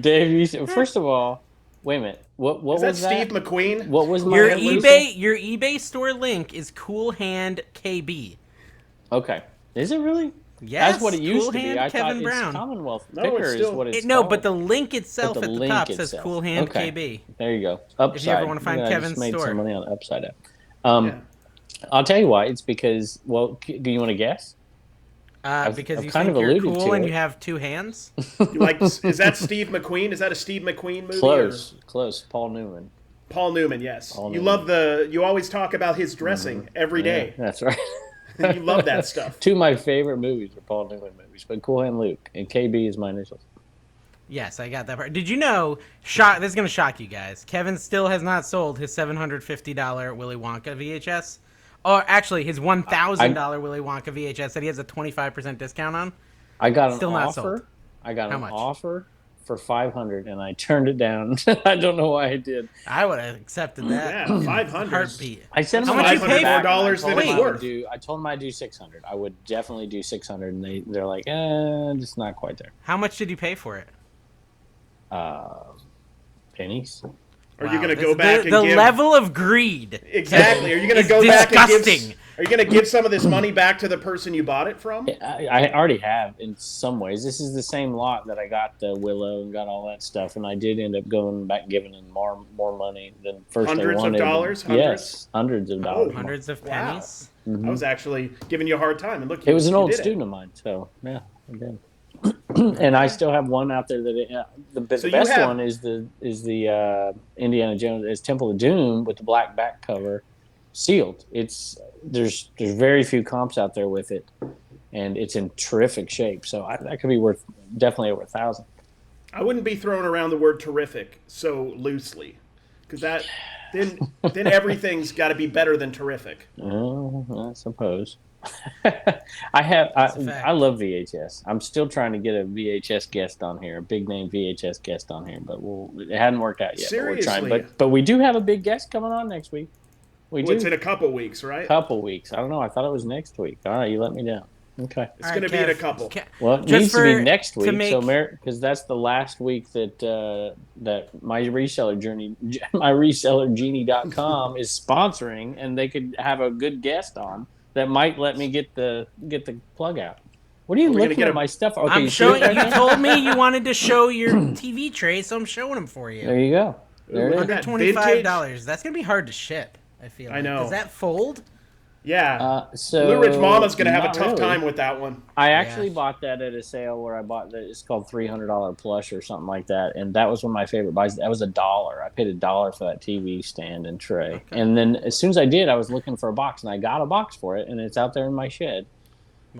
Dave, first of all, wait a minute. What was that? Steve McQueen? What was my your eBay store link is Cool Hand KB. Okay. Is it really? Yes. That's what it used Cool to be. Hand I Kevin thought Brown. It's Commonwealth No, Picker it's is still, what it's No, called. but the link itself at the top says Cool Hand okay. KB. There you go. Upside. If you ever want to find Kevin's I just made store. some money on the upside down. I'll tell you why. It's because, do you want to guess? Because I've you kind think of you're alluded cool to and it. you have two hands? Is that Steve McQueen? Is that a Steve McQueen movie? Close. Paul Newman. Paul Newman, yes. You always talk about his dressing every day. Yeah, that's right. You love that stuff. Two of my favorite movies are Paul Newman movies, but Cool Hand Luke and KB is my initials. Yes, I got that part. Did you know, this is going to shock you guys, Kevin still has not sold his $750 Willy Wonka VHS? Or actually, his $1,000 Willy Wonka VHS that he has a 25% discount on? I got Still an not offer. sold. I got How an much? offer for $500, and I turned it down. I don't know why I did. I would have accepted that. Yeah, 500. Heartbeat. I sent How them much you pay for $500 than it's worth. I told them I'd do 600. I would definitely do 600, and they're like, just not quite there. How much did you pay for it? Pennies. Are you going to go back and the give... level of greed? Exactly. Are you going to go back and give... Are you going to give some of this money back to the person you bought it from? I already have in some ways. This is the same lot that I got the Willow and got all that stuff, and I did end up going back and giving them more money than first they wanted. Hundreds of dollars? Yes, hundreds of dollars. Hundreds of pennies? Wow. I was actually giving you a hard time. And look, it was an old student of mine, so yeah, I did. And I still have one out there that the best one is the Indiana Jones, is Temple of Doom with the black back cover, sealed. There's very few comps out there with it, and it's in terrific shape. So that could be worth definitely over $1,000. I wouldn't be throwing around the word terrific so loosely, because then everything's got to be better than terrific. I suppose. I love VHS. I'm still trying to get a VHS guest on here, a big name VHS guest on here, but it hadn't worked out yet. Seriously? But we're trying. But we do have a big guest coming on next week. It's in a couple weeks, right? Couple weeks. I don't know. I thought it was next week. All right, you let me down. Okay. It's going to be in a couple. Well, it needs to be next week, because that's the last week that my reseller journey, my resellergenie.com is sponsoring, and they could have a good guest on that might let me get the plug out. What are you looking at my stuff? Okay, I'm showing. You told me you wanted to show your TV tray, so I'm showing them for you. There you go. There it is. $125. That's going to be hard to ship. I feel. I know. Does that fold? Yeah. Blue Ridge Mama's going to have a tough time with that one. I actually bought that at a sale where I bought it's called $300 plush or something like that, and that was one of my favorite buys. That was $1. I paid $1 for that TV stand and tray. Okay. And then as soon as I did, I was looking for a box, and I got a box for it, and it's out there in my shed,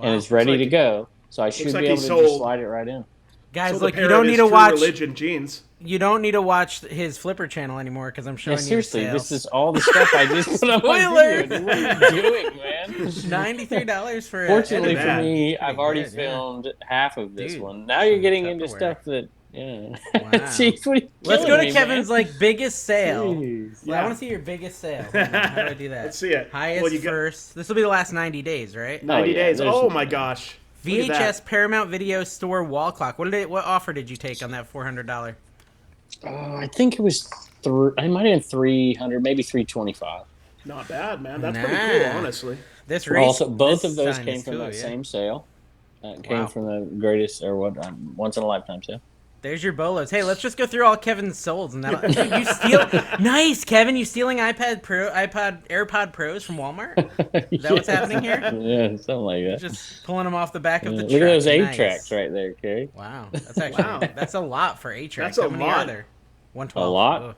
and it's ready to go. So I should be able to just slide it right in. Guys, look, you don't need to watch Religion jeans. You don't need to watch his Flipper channel anymore because I'm showing you seriously, sales. This is all the stuff I just put on my video. What are you doing, man? $93 for Fortunately for me, I've already filmed half of this one. Now you're getting into stuff that, Wow. Jeez, let's go to Kevin's biggest sale. Yeah. I want to see your biggest sale. How do I do that? Let's see it. Highest first. This will be the last 90 days, right? 90 days. Oh my gosh. VHS Paramount Video Store wall clock. What offer did you take on that $400? I think it was I might have been 300, maybe 325. Not bad, man. That's pretty cool, honestly. Both of those came from that same sale. Came from the greatest once in a lifetime sale. There's your bolos. Hey, let's just go through all Kevin's solds and that. You steal nice, Kevin. You stealing AirPod Pros from Walmart? Is that what's happening here? Yeah, something like that. Just pulling them off the back of the truck. Look at those 8-tracks right there, Kerry. Wow, that's actually that's a lot for 8-tracks. That's How many are there? 112. A lot.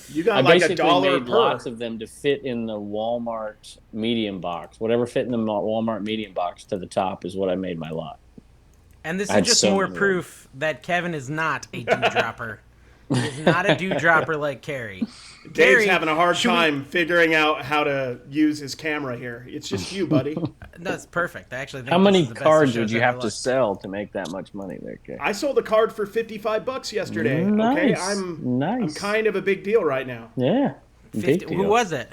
You got like $1 per. Made lots of them to fit in the Walmart medium box. Whatever fit in the Walmart medium box to the top is what I made my lot. And this is just more proof that Kevin is not a dewdropper. He's not a dewdropper like Carrie. Dave's having a hard time figuring out how to use his camera here. It's just you, buddy. That's perfect. I actually think how many cards would you have to sell to make that much money there, Carrie? I sold a card for $55 yesterday. Nice. Okay, I'm kind of a big deal right now. Yeah. Who was it?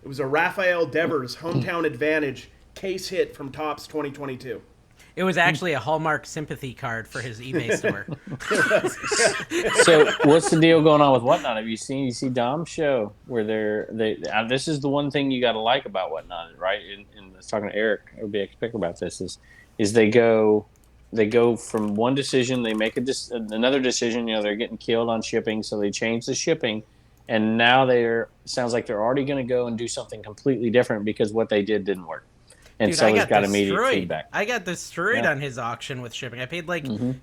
It was a Raphael Devers Hometown Advantage case hit from Topps 2022. It was actually a Hallmark sympathy card for his eBay store. So, what's the deal going on with Whatnot? Have you see Dom's show where this is the one thing you got to like about Whatnot, right? And I was talking to Eric OBX Picker about this. Is they go from one decision, they make another decision. They're getting killed on shipping, so they change the shipping, and now sounds like they're already going to go and do something completely different because what they did didn't work. And dude, so he's got immediate feedback. I got destroyed on his auction with shipping. I paid $40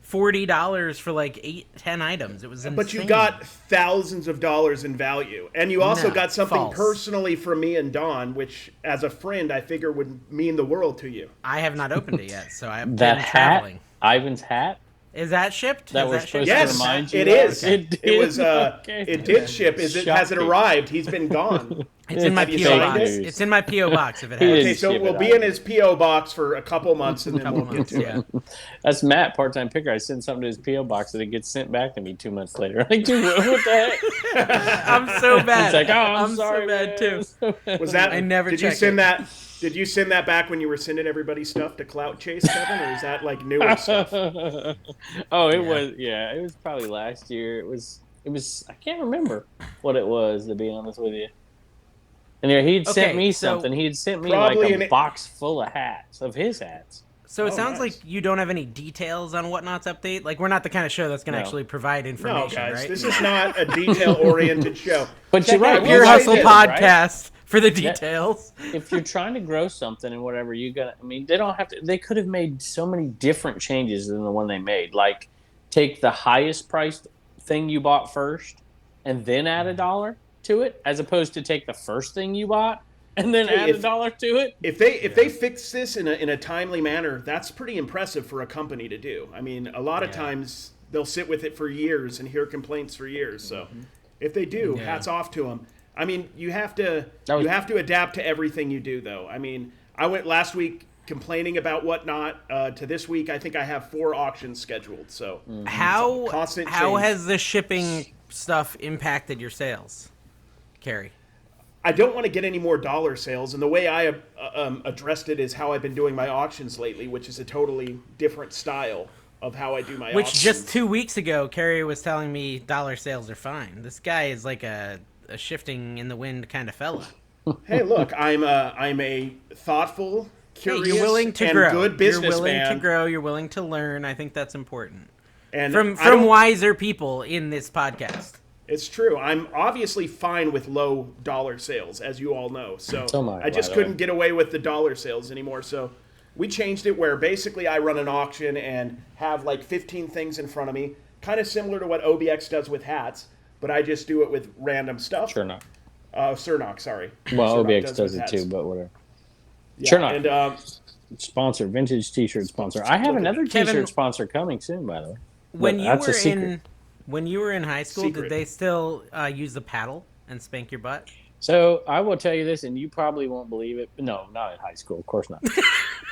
for 8-10 items. It was insane. But you got thousands of dollars in value. And you also got something personally from me and Don, which as a friend I figure would mean the world to you. I have not opened it yet, so I've been traveling. Ivan's hat? Is that shipped? That Has was that supposed shipped? to Yes, remind you it of? is. It It was. Okay. It did ship. Has it Shocking. arrived? He's been gone. It's in my Have you PO signed box. it? It's in my PO box if it He has. didn't Okay, so ship we'll it be either. in his PO box for a couple months, and then Couple we'll get months, to yeah. it. That's Matt, part-time picker. I send something to his PO box and it gets sent back to me 2 months later. Like, dude, what the heck? I'm so bad. It's like, oh, I'm so sorry, bad man. too. Was that? I never Did you check send it. that? Did you send that back when you were sending everybody stuff to clout chase, Kevin, or is that like newer stuff? Oh, it was. Yeah, it was probably last year. It was. I can't remember what it was, to be honest with you. And yeah, he'd sent Okay, me so something. He'd sent me probably like a box full of hats, of his hats. So it Oh, sounds nice. like you don't have any details on Whatnot's update. Like, we're not the kind of show that's going to No. actually provide No, information, guys, right? this is not a detail-oriented show. But Check you're right. out Pure Well, Hustle it is, right? podcast for the details. If you're trying to grow something and whatever, you got. I mean, they don't have to. They could have made so many different changes than the one they made. Like, take the highest priced thing you bought first, and then add $1 to it, as opposed to take the first thing you bought and then Hey, add if- $1 to it. If they fix this in a timely manner, that's pretty impressive for a company to do. I mean, a lot of times they'll sit with it for years and hear complaints for years. So if they do, Yeah. hats off to them. I mean, you have to was- you have to adapt to everything you do, though. I mean, I went last week complaining about Whatnot to this week. I think I have 4 auctions scheduled. So How constant how change. has the shipping stuff impacted your sales, Carrie? I don't want to get any more dollar sales, and the way I addressed it is how I've been doing my auctions lately, which is a totally different style of how I do my Which auctions. just 2 weeks ago, Carrie was telling me dollar sales are fine. This guy is like a shifting in the wind kind of fella. Hey, look, I'm a thoughtful, Hey, curious, you're willing to and grow. good You're businessman. willing to grow. You're willing to learn. I think that's important. And From I don't- wiser people in this podcast. It's true. I'm obviously fine with low dollar sales, as you all know. So So am I, I just by the couldn't way. get away with the dollar sales anymore. So we changed it where basically I run an auction and have like 15 things in front of me, kind of similar to what OBX does with hats, but I just do it with random stuff. Sure not. Cernock, sorry. Well, Cernock OBX does with it hats. too, but whatever. Yeah, Sure not. And Sponsor, vintage T-shirt sponsor. I have another Kevin- T-shirt sponsor coming soon, by the way. When But you that's were a secret. in high school, Secret. did they still use the paddle and spank your butt? So I will tell you this, and you probably won't believe it. No, not in high school, of course not.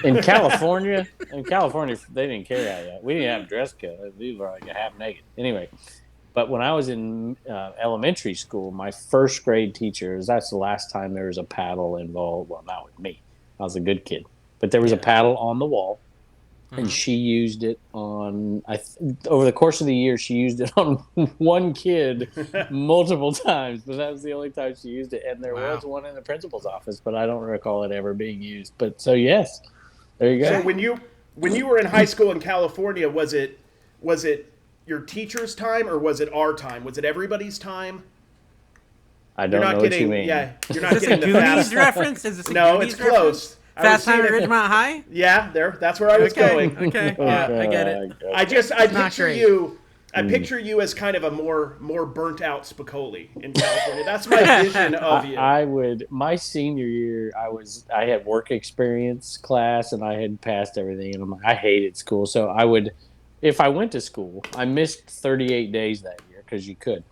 In California, they didn't carry that yet. We didn't have dress code. We were like half naked. Anyway, but when I was in elementary school, my first grade teacher, that's the last time there was a paddle involved. Well, not with me. I was a good kid. But there was a paddle on the wall, and she used it on, over the course of the year, she used it on one kid multiple times, but that was the only time she used it. And there was one in the principal's office, but I don't recall it ever being used. But so, yes, there you go. so when you were in high school in California, was it your teacher's time or was it our time? Was it everybody's time? I You're don't not know what getting, you mean. yeah, you're not Is this a getting the Goonies fast. reference? Is this a No, Goonies it's close. I was Fast Time at seeing it- Ridgemont High? Yeah, that's where I was going. Okay, yeah, I get it. I not picture great. you. I picture you as kind of a more burnt out Spicoli in California. That's my vision of you. I would. My senior year, I had work experience class, and I had passed everything, and I hated school. So I would, if I went to school, I missed 38 days that year because you could.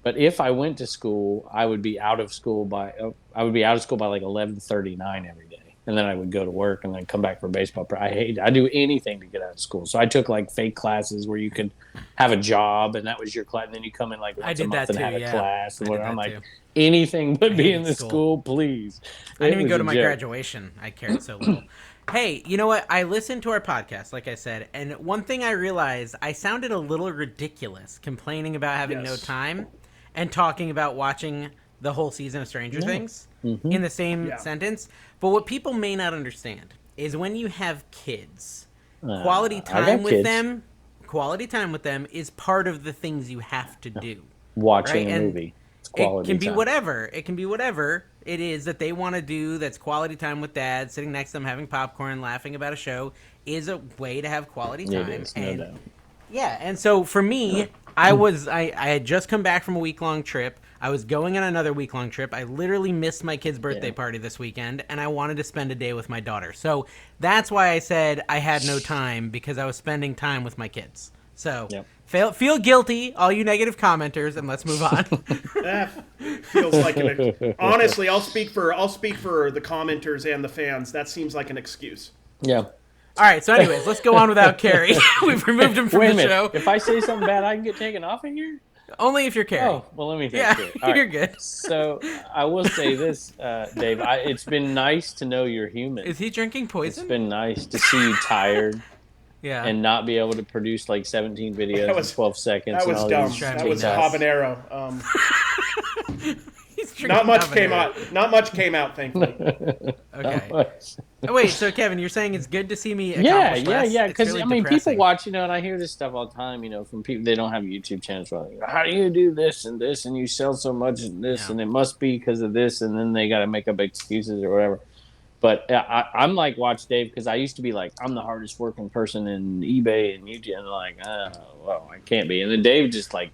But if I went to school, I would be out of school by like 11:39 every day, and then I would go to work and then come back for baseball. I do anything to get out of school. So I took like fake classes where you could have a job, and that was your class. And then you come in like once a did month that and too, have a yeah. class. And I did whatever. I'm that like too. anything but be in hated the school, please. I didn't It even go was to a my joke. graduation. I cared so little. Hey, you know what? I listened to our podcast, like I said, and one thing I realized, I sounded a little ridiculous complaining about having no Yes. time and talking about watching the whole season of Stranger Things in the same sentence. But what people may not understand is when you have kids, quality I got time with kids. them, is part of the things you have to do. Watching Right, a and movie. It's quality It can be time. whatever. It can be whatever it is that they want to do that's quality time with dad, sitting next to them, having popcorn, laughing about a show, is a way to have quality time. It is, no and doubt. yeah, and so for me, I had just come back from a week-long trip. I was going on another week-long trip. I literally missed my kid's birthday party this weekend, and I wanted to spend a day with my daughter. So that's why I said I had no time, because I was spending time with my kids. So Yep. feel guilty, all you negative commenters, and let's move on. Feels like honestly, I'll speak for the commenters and the fans. That seems like an excuse. Yeah. All right, so anyways, let's go on without Carrie. We've removed him from Wait a the minute. show. If I say something bad, I can get taken off of here? Only if you're Carrie. Oh, well, let me think. yeah, It. All you're right. good. So I will say this, Dave. It's been nice to know you're human. Is he drinking It's poison? been nice to see you tired Yeah. and not be able to produce like 17 videos in 12 seconds. That was and all dumb. these That was TikToks. habanero. He's drinking Not much habanero. came out. Not much came out, thankfully. Okay. Oh, wait, so Kevin, you're saying it's good to see me Yeah, accomplish less? yeah. It's Because really I mean, depressing. people watch, and I hear this stuff all the time, from people they don't have YouTube channels. Like, how do you do this, and you sell so much and this, Yeah. and it must be because of this, and then they got to make up excuses or whatever. But I'm like, watch Dave, because I used to be like, I'm the hardest working person in eBay and YouTube, and like, well, I can't be. And then Dave just like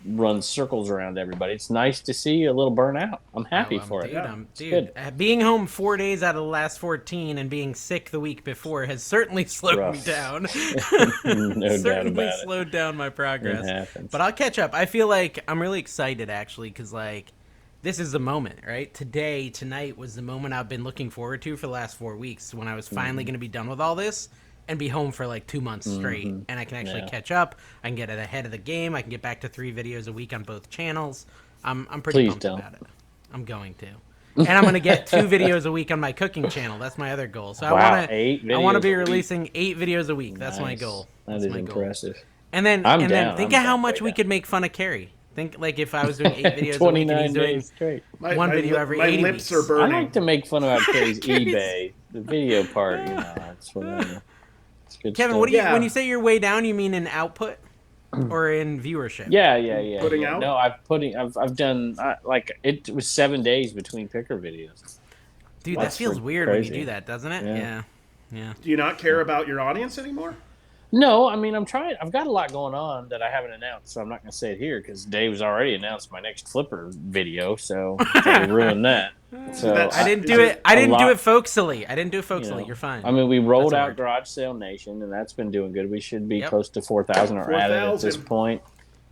runs circles around everybody. It's nice to see a little burnout. I'm happy for it. Dude, being home 4 days out of the last 14 and being sick the week before has certainly slowed me Rough. down. No doubt Certainly about it. slowed down my progress. It happens. But I'll catch up. I feel like I'm really excited, actually, because, like, this is the moment, right? Tonight was the moment I've been looking forward to for the last 4 weeks, when I was finally going to be done with all this and be home for like 2 months straight, and I can actually catch up. I can get ahead of the game. I can get back to 3 videos a week on both channels. I'm pretty pumped about it. I'm going to. And I'm going to get 2 videos a week on my cooking channel. That's my other goal. So Wow, I want to be releasing 8 videos a week. That's my goal. That is impressive. And then think of how much we could make fun of Carrie. Think like if I was doing 8 videos a week and he's doing straight. one video every my 80 lips weeks. are burning. I like to make fun about Carrie's eBay, the video part. That's whatever. It's good Kevin, stuff. what do you when you say you're way down? You mean in output or in viewership? Yeah. Putting out? No, I've done like it was 7 days between picker videos. Dude, That's that feels weird crazy. when you do that, doesn't it? Yeah. Do you not care about your audience anymore? No, I mean, I'm trying. I've got a lot going on that I haven't announced, so I'm not going to say it here because Dave's already announced my next Flipper video, so I ruined that. So I didn't do it. I didn't do it folksily. You're fine. I mean, we rolled That's a out word. Garage Sale Nation, and that's been doing good. We should be Yep. close to 4,000 or at it at this 4,000. point.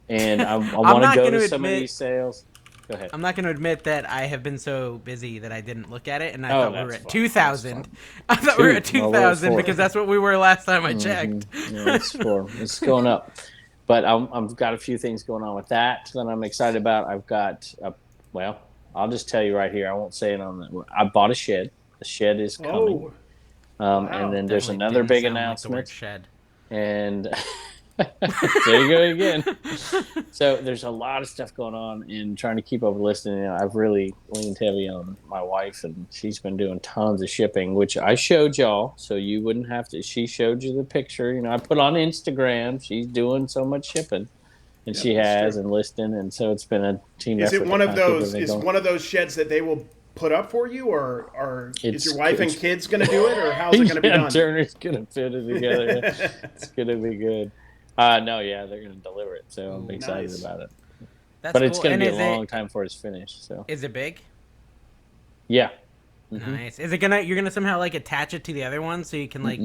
And I want not to go gonna to some of admit- these sales. Go ahead. I'm not going to admit that I have been so busy that I didn't look at it, and I Oh, thought we were that's at fine. 2,000. I thought we were at Well, we're at 2,000 4. because that's what we were last time I checked. Yeah, it's 4. It's going up. But I've got a few things going on with that I'm excited about. I've got, I'll just tell you right here. I won't say it on the. I bought a shed. The shed is coming. Wow. And then there's Definitely another didn't big sound like the announcement. word shed. And there you go again. So there's a lot of stuff going on in trying to keep up with listing. I've really leaned heavy on my wife, and she's been doing tons of shipping, which I showed y'all, so you wouldn't have to. She showed you the picture. I put on Instagram. She's doing so much shipping, and she has and listing, and so it's been a team Is effort. it one to of kinda keep those? everything Is going. one of those sheds that they will put up for you, or is your wife and it's- kids going to do it, or how's it going to be done? Turner's gonna fit it together. It's gonna be good. No, yeah, they're gonna deliver it, so I'm excited nice. about it. That's But it's cool. gonna And be a is long time before it's finished. So Is it big? yeah, Nice. Is it you're gonna somehow like attach it to the other one so you can like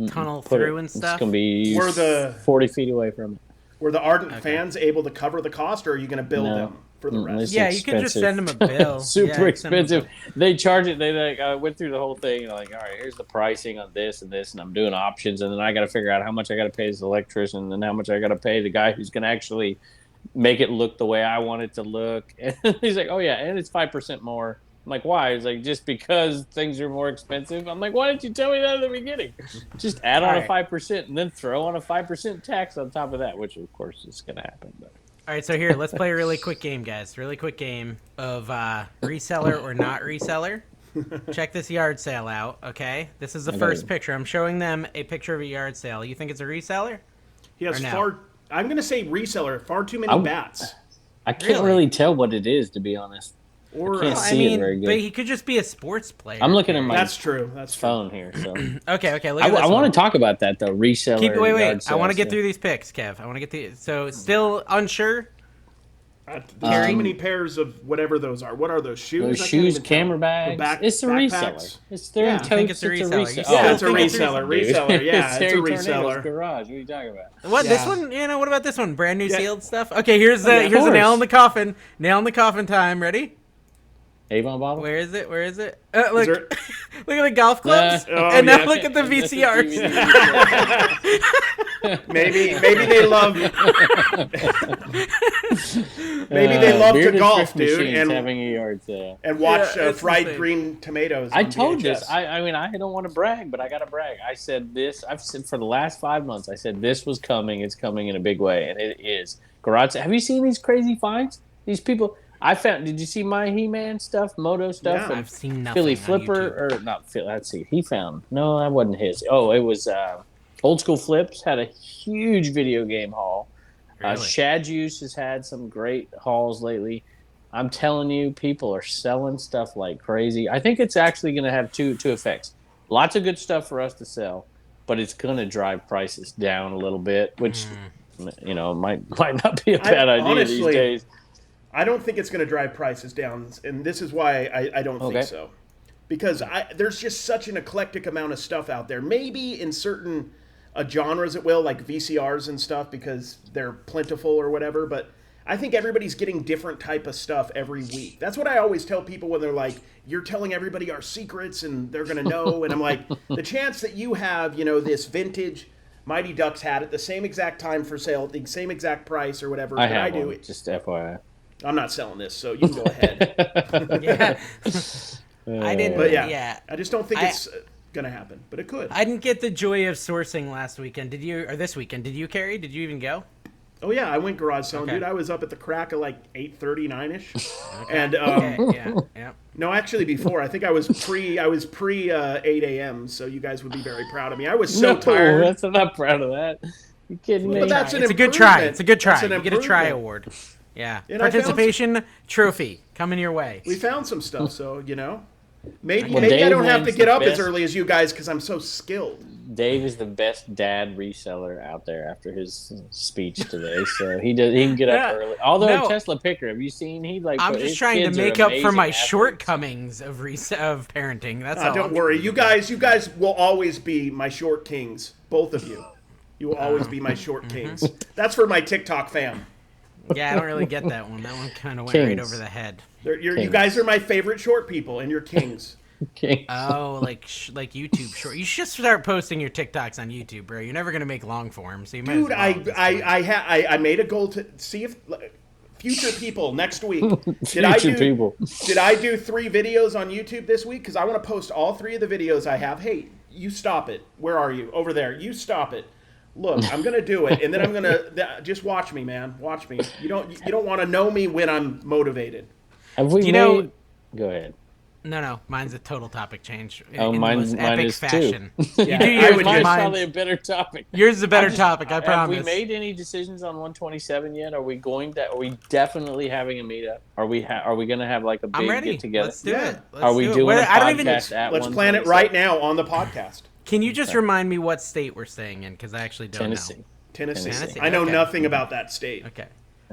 tunnel Put through it- and stuff? It's gonna be Were the 40 feet away from it. were the ardent fans able to cover the cost, or are you going to bill No. them for the rest? It's Yeah, you could just send expensive. them a bill. Super Yeah, send 'em a expensive. bill. They charge it. They like I went through the whole thing. Like, all right, here's the pricing on this and this, and I'm doing options, and then I got to figure out how much I got to pay this electrician, and then how much I got to pay the guy who's going to actually make it look the way I want it to look. And he's like, oh yeah, and it's 5% more. I'm like, why? He's like, just because things are more expensive. I'm like, why didn't you tell me that at the beginning? Just add on a All right. 5% and then throw on a 5% tax on top of that, which of course is going to happen. But All right, so here, let's play a really quick game, guys. Really quick game of reseller or not reseller. Check this yard sale out, okay? This is the first picture. I'm showing them a picture of a yard sale. You think it's a reseller? He has Or no? far. I'm going to say reseller. Far too many bats. I can't really tell what it is, to be honest. Or can't I see it mean, very good. but he could just be a sports player. I'm looking at my that's true. That's true. phone here, so Okay, look at this I one. want to talk about that though. Reseller. Wait. yard I want to sales, get through these picks, Kev. I want to get through. So, still unsure? There's too many pairs of whatever those are. What are those shoes? Those shoes, camera bags. It's a reseller. It's their Yeah. totes. I think it's a reseller. Yeah, it's a Still think reseller. Yeah, it's a Harry Tornado's reseller. garage. What are you talking about? What Yeah. this one? What about this one? Brand new sealed stuff. Okay, here's the of here's the nail course. in the coffin. Nail in the coffin time. Ready? Avon bottle. Where is it? Look, there- look at the golf clubs, Oh, and now yeah. look at the VCRs. Maybe they love to Bearded golf, Thrift dude, Machines and having a yard sale. watch Yeah, it's fried insane. green tomatoes. I on told VHS. this. I mean, I don't want to brag, but I got to brag. I said this. I've said for the last 5 months. I said this was coming. It's coming in a big way, and it is. Garage. Have you seen these crazy finds? These people. I found. Did you see my He-Man stuff, Moto stuff? Yeah. and I've seen nothing Philly on Flipper, or not Philly. Let's see. He found. No, that wasn't his. Oh, it was Old School Flips had a huge video game haul. Really? Shad Juice has had some great hauls lately. I'm telling you, people are selling stuff like crazy. I think it's actually going to have two effects. Lots of good stuff for us to sell, but it's going to drive prices down a little bit, which might not be a bad idea honestly, these days. I don't think it's going to drive prices down, and this is why I don't think so. Because there's just such an eclectic amount of stuff out there. Maybe in certain genres it will, like VCRs and stuff, because they're plentiful or whatever, but I think everybody's getting different type of stuff every week. That's what I always tell people when they're like, you're telling everybody our secrets and they're going to know. And I'm like, the chance that you have, this vintage Mighty Ducks hat at the same exact time for sale, at the same exact price or whatever. I that have I do. one, just FYI. I'm not selling this, so you can go ahead. Yeah. I didn't. But yeah. I just don't think it's going to happen, but it could. I didn't get the joy of sourcing last weekend. Did you? Or this weekend? Did you, Carrie? Did you even go? Oh yeah, I went garage selling, Okay. dude. I was up at the crack of like 8:30, 9ish, and Yeah. no, actually before. I think I was pre 8 a.m. So you guys would be very proud of me. I was so tired. I'm not proud of that. You kidding me? But that's an It's a good try. improvement. It's a good try. That's an You get a try improvement. award. Yeah. And I found Participation trophy coming your way. We found some stuff, so maybe Well, I Dave don't have to wins get the up as best. early as you guys because I'm so skilled. Dave is the best dad reseller out there after his speech today, so he can get up Yeah. early. Although No. Tesla Picker, have you seen? I'm his just trying to kids are make up for amazing my athletes. shortcomings of parenting. That's all. Don't worry, you guys will always be my short kings, both of you. You will always be my short kings. That's for my TikTok fam. Yeah, I don't really get that one. That one kind of went right Kings. over the head. You guys are my favorite short people, and you're kings. Okay. Oh, like YouTube short. You should start posting your TikToks on YouTube, bro. You're never gonna make long form, so you might. Dude, as well at this point. I made a goal to see if future people next week. Did Future I do 3 videos on YouTube this week? Because I want to post all 3 of the videos I have. Hey, you stop it. Where are you? Over there. You stop it. Look, I'm gonna do it, and then I'm gonna just watch me, man. Watch me. You don't want to know me when I'm motivated. Have we know- Go ahead. No, mine's a total topic change. Oh, in mine- the most mine epic is too. fashion. Yeah, You do I yours, would but just- Mine's probably a mine's better topic. yours is a better topic. I Have promise. we made any decisions on 127 yet? Are we definitely having a meetup? Are we going to have like a I'm big ready. get together? Let's do Yeah. it. Let's Are we do it. doing Where- a I don't even. podcast at Let's plan it 127? right now on the podcast. Can you just remind me what state we're staying in? Because I actually don't Tennessee. Tennessee. Tennessee, I know okay. nothing about that state. know. Okay.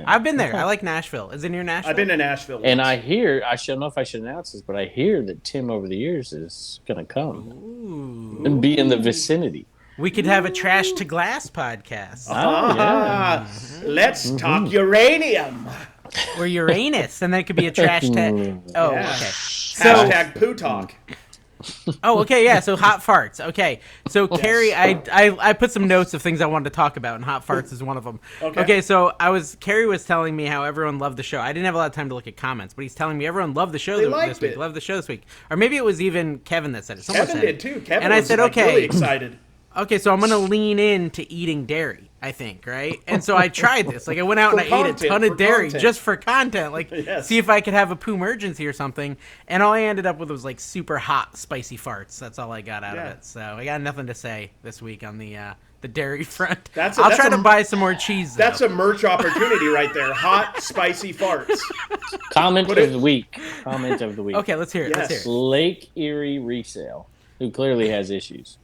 I've been there. I like Nashville. Is it near Nashville? I've been to Nashville. And once. I hear, I don't know if I should announce this, but I hear that Tim over the years is going to come Ooh. and be in the vicinity. We could have a trash to glass podcast. Ah, let's talk uranium. Or Uranus, and then it could be a trash to. Oh, Yeah. okay. Hashtag poo talk. Oh, okay, yeah. So hot farts. Okay, so Carrie, I put some notes of things I wanted to talk about, and hot farts is one of them. Okay. So Carrie was telling me how everyone loved the show. I didn't have a lot of time to look at comments, but he's telling me everyone loved the show They this liked week. it. Loved the show this week, or maybe it was even Kevin that said it. Someone Kevin said did it. too. Kevin and I was said, like, okay, really excited. Okay, so I'm gonna lean into eating dairy. I think, right? And so I tried this. Like I went out and I ate a ton of dairy just for content, like Yes. see if I could have a poo emergency or something. And all I ended up with was like super hot, spicy farts. That's all I got out of Yeah. it. So I got nothing to say this week on the dairy front. I'll try to buy some more cheese. That's though. a merch opportunity right there. Hot, spicy farts. Comment of the week. Comment of the week. Okay. Let's hear it. Let's Yes. hear it. Lake Erie Resale, who clearly has issues.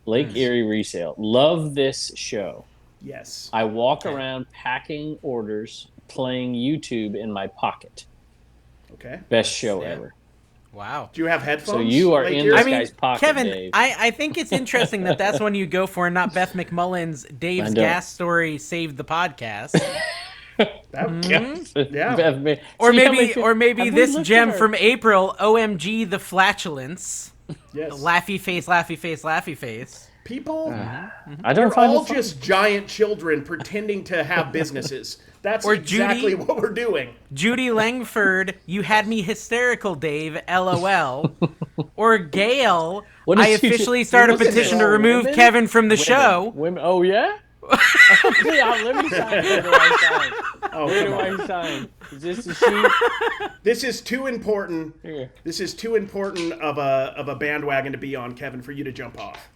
Lake Erie Resale. Love this show. Yes. I walk around packing orders playing YouTube in my pocket. Okay. Best show ever. Wow. Do you have headphones? So you are right in here? this guy's pocket, Kevin, Dave. I think it's interesting that that's one you go for, and not Beth McMullen's Dave's gas story saved the podcast. Yeah. Or maybe this gem from April, OMG, the flatulence. Yes. Laughy face, laughy face, laughy face. People, I don't we're find all it funny. just giant children pretending to have businesses. That's exactly what we're doing. Judy Langford, you had me hysterical, Dave, LOL. Or Gail, I officially start a petition to remove Kevin from the show. Women. Oh, yeah? Let me sign. Where do I sign? Where do I sign? Is this a sheet? This is too important. Here. This is too important of a bandwagon to be on, Kevin, for you to jump off.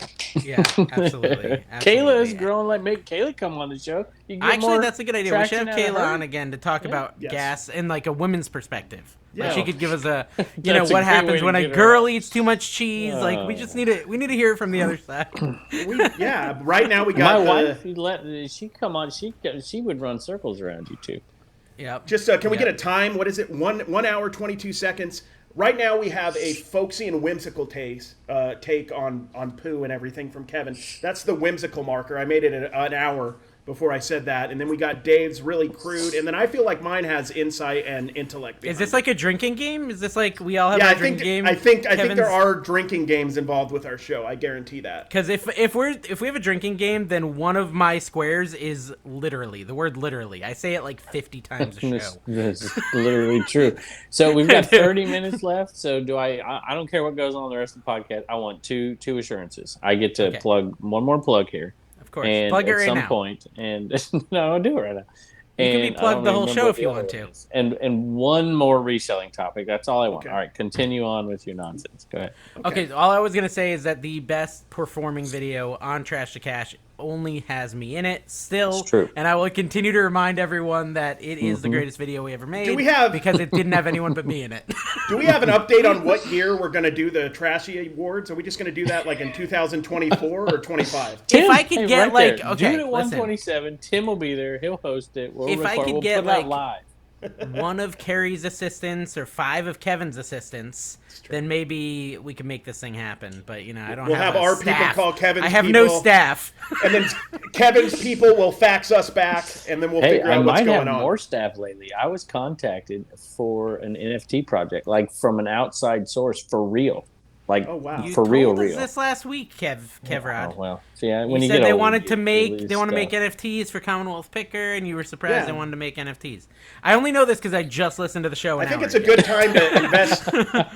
Yeah, absolutely. Kayla is growing. Like, make Kayla come on the show. You get Actually, more that's a good idea. We should have traction out of Kayla her. on again to talk about gas in like a women's perspective. Yeah. Like she could give us a, That's what a great way happens to when a get her girl on. eats too much cheese. Like we just need to hear it from the other side. Right now we got My wife, she come on. She would run circles around you too. Yep. Just can we get a time? What is it? 1 hour 22 seconds. Right now we have a folksy and whimsical take on poo and everything from Kevin. That's the whimsical marker. I made it an hour before I said that, and then we got Dave's really crude, and then I feel like mine has insight and intellect. Is this like a drinking game? Is this like we all have a drinking game? I think there are drinking games involved with our show. I guarantee that. Because if we have a drinking game, then one of my squares is literally the word literally. I say it like 50 times a show. This is literally true. So we've got 30 minutes left. So I don't care what goes on the rest of the podcast. I want two assurances. I get to plug one more plug here. Of course, and plug it at right some now. point, and no, I'll do it right now. You and can be plugged the whole show if you want to. And one more reselling topic. That's all I want. All right, continue on with your nonsense. Go ahead. Okay, all I was going to say is that the best performing video on Trash to Cash only has me in it still. It's true. And I will continue to remind everyone that it is the greatest video we ever made because it didn't have anyone but me in it. Do we have an update on what year we're going to do the Trashy Awards? Are we just going to do that like in 2024 or 25? If I could get right like, okay, June at 127, Tim will be there. He'll host it. We'll If I record, could we'll get, put it out like, live. one of Carrie's assistants or 5 of Kevin's assistants, then maybe we can make this thing happen. But I don't. We'll have our staff. people call Kevin's. I have people, no staff. And then Kevin's people will fax us back, and then we'll figure out what's going on. I might have more staff lately. I was contacted for an NFT project, like from an outside source for real. Like, oh, wow. You for real. told us this last week, Kevrod. Oh, well, see, when you you said get they older, wanted to you make lose NFTs for Commonwealth Picker, and you were surprised they wanted to make NFTs. I only know this because I just listened to the show. I think it's a good time to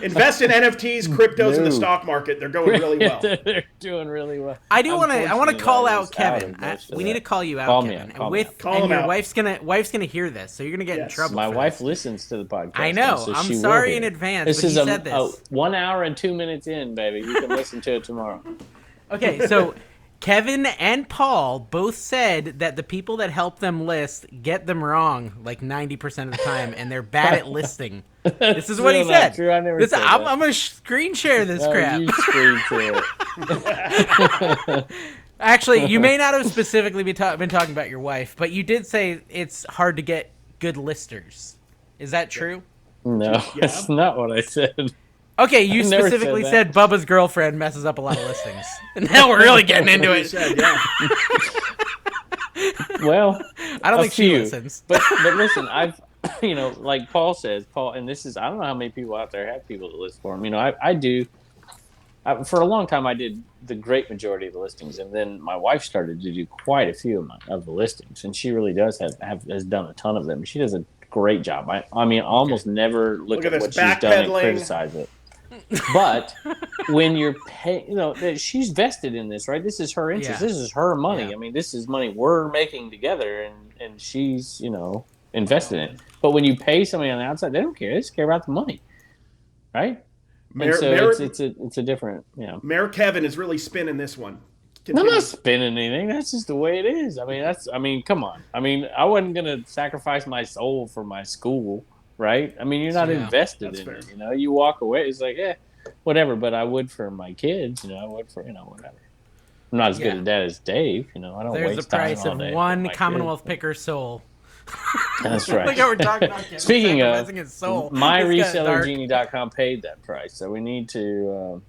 invest in NFTs, cryptos, and the stock market. They're going really well. They're doing really well. I want to call out Kevin. We need to call you out, Kevin. Your wife's gonna hear this, so you're gonna get in trouble. My wife listens to the podcast. I know. So I'm sorry in advance. This but is he said this. 1 hour and 2 minutes in, baby. You can listen to it tomorrow. Okay, so Kevin and Paul both said that the people that help them list get them wrong like 90% of the time, and they're bad at listing. This is what he said. True. I never said that. I'm going to screen share this crap. You screen share it. Actually, you may not have specifically been talking about your wife, but you did say it's hard to get good listers. Is that true? No, that's not what I said. Okay, you specifically said Bubba's girlfriend messes up a lot of listings. And now we're really getting into it. Well, I don't think she listens. But listen, I've like Paul says, and this is, I don't know how many people out there have people that list for them. I do. For a long time, I did the great majority of the listings, and then my wife started to do quite a few of the listings, and she really has done a ton of them. She does a great job. I almost never look at what she's done and criticize it. But when you're paying, she's vested in this, right? This is her interest. Yeah. This is her money. Yeah. I mean, this is money we're making together, and she's, invested in it. But when you pay somebody on the outside, they don't care. They just care about the money, right? It's a different, Mayor Kevin is really spinning this one. I'm not spinning anything. That's just the way it is. Come on. I wasn't going to sacrifice my soul for my school. Right? You're not invested in it. You walk away. It's like, whatever. But I would for my kids. I would for whatever. I'm not as good at that as Dave. I don't There's waste the price time all of day one Commonwealth Picker soul. That's right. Like how we're talking about Kevin Speaking of, sacrificing his soul. myresellergenie.com paid that price, so we need to,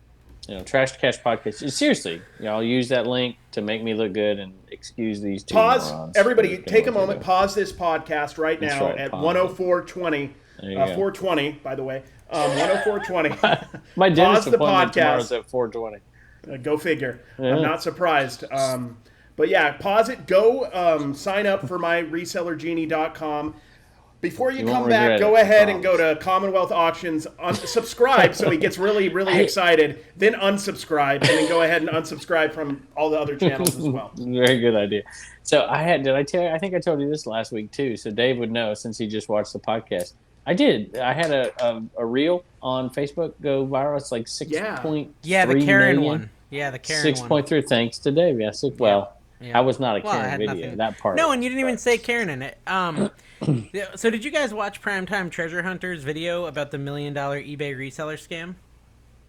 Trash to Cash podcast. Seriously, y'all use that link to make me look good and excuse these two Pause. morons. Everybody, take a moment. Pause this podcast right now at 104:20. 420, by the way. 104:20. My dentist Pause the appointment podcast. tomorrow's at 4:20. Go figure. Yeah. I'm not surprised. But yeah, pause it. Go sign up for myresellergenie.com. Before you come back, go ahead and go to Commonwealth Auctions, subscribe so he gets really, really excited, then unsubscribe, and then go ahead and unsubscribe from all the other channels as well. Very good idea. So did I tell you, I think I told you this last week too, so Dave would know since he just watched the podcast. I did. I had a reel on Facebook go viral. It's like 6.3 the Karen million. one. Yeah, the Karen 6.3 thanks to Dave. Yes. I was not a Karen video. Nothing. That part. No, and you didn't even say Karen in it. So did you guys watch Primetime Treasure Hunter's video about the $1 million eBay reseller scam?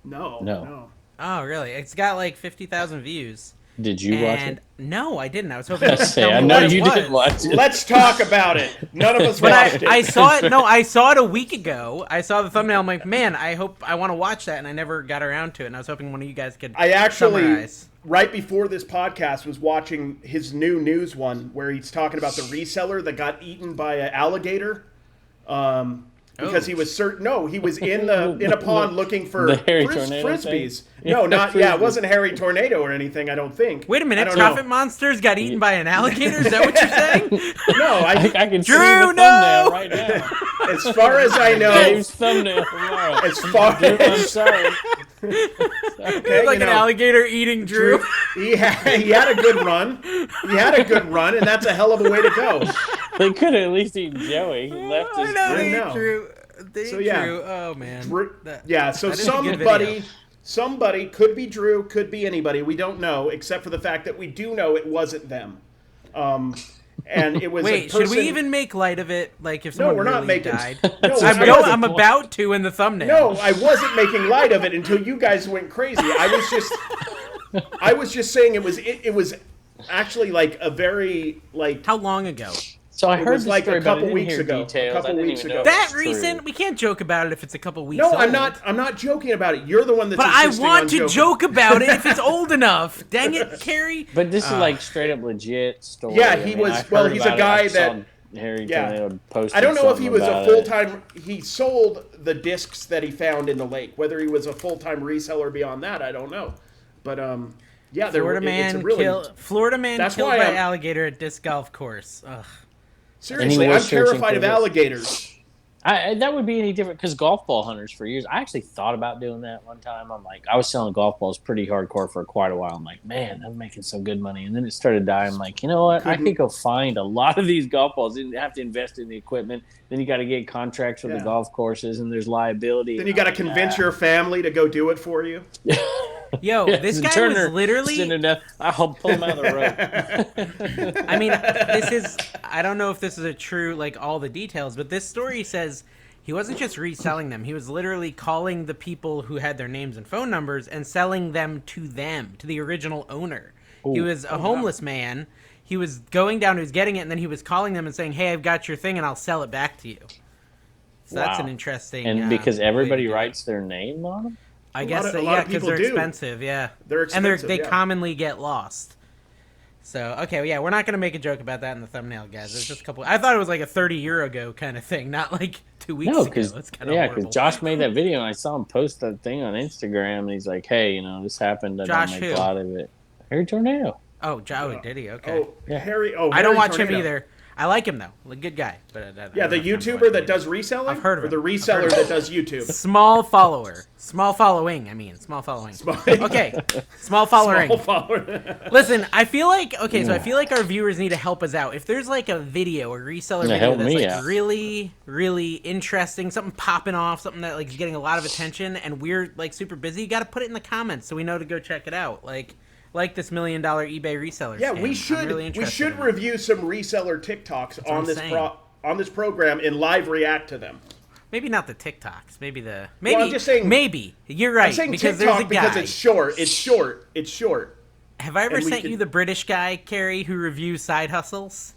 No. Oh, really? It's got like 50,000 views. Did you watch it? No, I didn't. I was hoping. I know you didn't watch it. Let's talk about it. None of us watched it. I saw it. No, I saw it a week ago. I saw the thumbnail. I'm like, man, I want to watch that, and I never got around to it. And I was hoping one of you guys could. I actually, summarize. right before this podcast, was watching his new news one where he's talking about the reseller that got eaten by an alligator. Because he was certain. No, he was in a pond looking for the hairy tornado frisbees. thing? No, not yeah. It wasn't Harry Tornado or anything. I don't think. Wait a minute, I don't Profit know. Monsters got eaten by an alligator? Is that what you're saying? No, I can see Drew, the thumbnail right now. as far as I know, Dave's thumbnail tomorrow. as far Drew, I'm as sorry. It's like an alligator eating Drew. he had a good run. He had a good run, and that's a hell of a way to go. They could have at least eaten Joey. He left his. I know. Drew. So yeah, Drew. Oh man. So that is a good video. somebody could be Drew, could be anybody. We don't know, except for the fact that we do know it wasn't them. And it was. Wait, a person... should we even make light of it? Like if No, someone we're not really making. died? No, I'm about to in the thumbnail. No, I wasn't making light of it until you guys went crazy. I was just saying it was actually like a very like. How long ago? So I heard was the like story, a but I couple didn't weeks hear ago. details. A couple I didn't weeks even ago. know That if it's recent? true. We can't joke about it if it's a couple weeks No, old. I'm not joking about it. You're the one that's. But I insisting want on to joking. joke about it if it's old enough. Dang it, Carrie. But this is like straight up legit story. Yeah, I he mean, was. I Well, heard he's a about it. guy I that. saw Harry Yeah. Tornado posted I don't know if he something was a about full it. time. He sold the discs that he found in the lake. Whether he was a full time reseller beyond that, I don't know. But yeah, Florida man killed why by I'm- alligator at disc golf course. Ugh. Seriously, And he I'm was searching terrified for of this. alligators. That would be any different because golf ball hunters for years. I actually thought about doing that one time. I was selling golf balls pretty hardcore for quite a while. I'm like, man, I'm making some good money. And then it started dying. I'm like, you know what? I could go find a lot of these golf balls. You have to invest in the equipment. Then you got to get contracts with the golf courses, and there's liability. Then you got to convince your family to go do it for you. Yo, this guy was literally. I'll pull him out of the rope. I mean, I don't know if this is a true, like, all the details, but this story says he wasn't just reselling them. He was literally calling the people who had their names and phone numbers and selling them, to the original owner. Ooh. He was a homeless man. He was going down, he was getting it, and then he was calling them and saying, hey, I've got your thing, and I'll sell it back to you. So that's an interesting... And because everybody writes their name on them? I guess, yeah, because they're expensive, yeah. They're expensive, and they commonly get lost. So, okay, yeah, we're not going to make a joke about that in the thumbnail, guys. It's just a couple... I thought it was like a 30-year ago kind of thing, not like 2 weeks ago. It's kind of horrible. Because Josh made that video, and I saw him post that thing on Instagram, and he's like, hey, this happened. I don't make a lot of it. Harry Tornado. Oh, did he? Okay. Harry I don't watch him either. I like him, though. A good guy. But the YouTuber that does reselling? I've heard of him. Or the reseller that does YouTube? Small follower. Small following. Small following. Okay. Small following. Small follower. Listen, I feel like our viewers need to help us out. If there's like a video, a reseller video that's like really, really interesting, something popping off, something that like is getting a lot of attention, and we're like super busy, you got to put it in the comments so we know to go check it out. Like this $1 million eBay reseller. Yeah, scam. we should review some reseller TikToks on this program and live react to them. Maybe not the TikToks. Maybe Well, I'm just saying. Maybe you're right. I'm saying because TikTok there's a guy. because it's short. It's short. Have I ever sent you the British guy, Carrie, who reviews side hustles?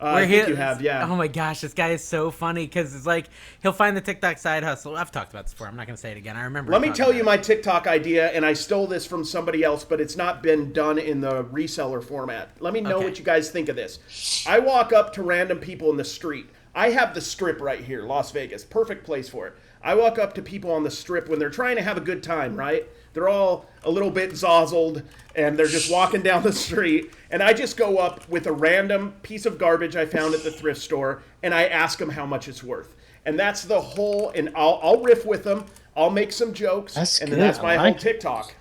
I think you have, yeah. Oh my gosh, this guy is so funny because it's like he'll find the TikTok side hustle. I've talked about this before. I'm not going to say it again. I remember. Let me tell you my TikTok idea, and I stole this from somebody else, but it's not been done in the reseller format. Let me know what you guys think of this. I walk up to random people in the street. I have the Strip right here, Las Vegas. Perfect place for it. I walk up to people on the Strip when they're trying to have a good time, right? They're all a little bit zozzled, and they're just walking down the street. And I just go up with a random piece of garbage I found at the thrift store, and I ask them how much it's worth. And that's the whole, and I'll riff with them. I'll make some jokes, and then that's my whole TikTok.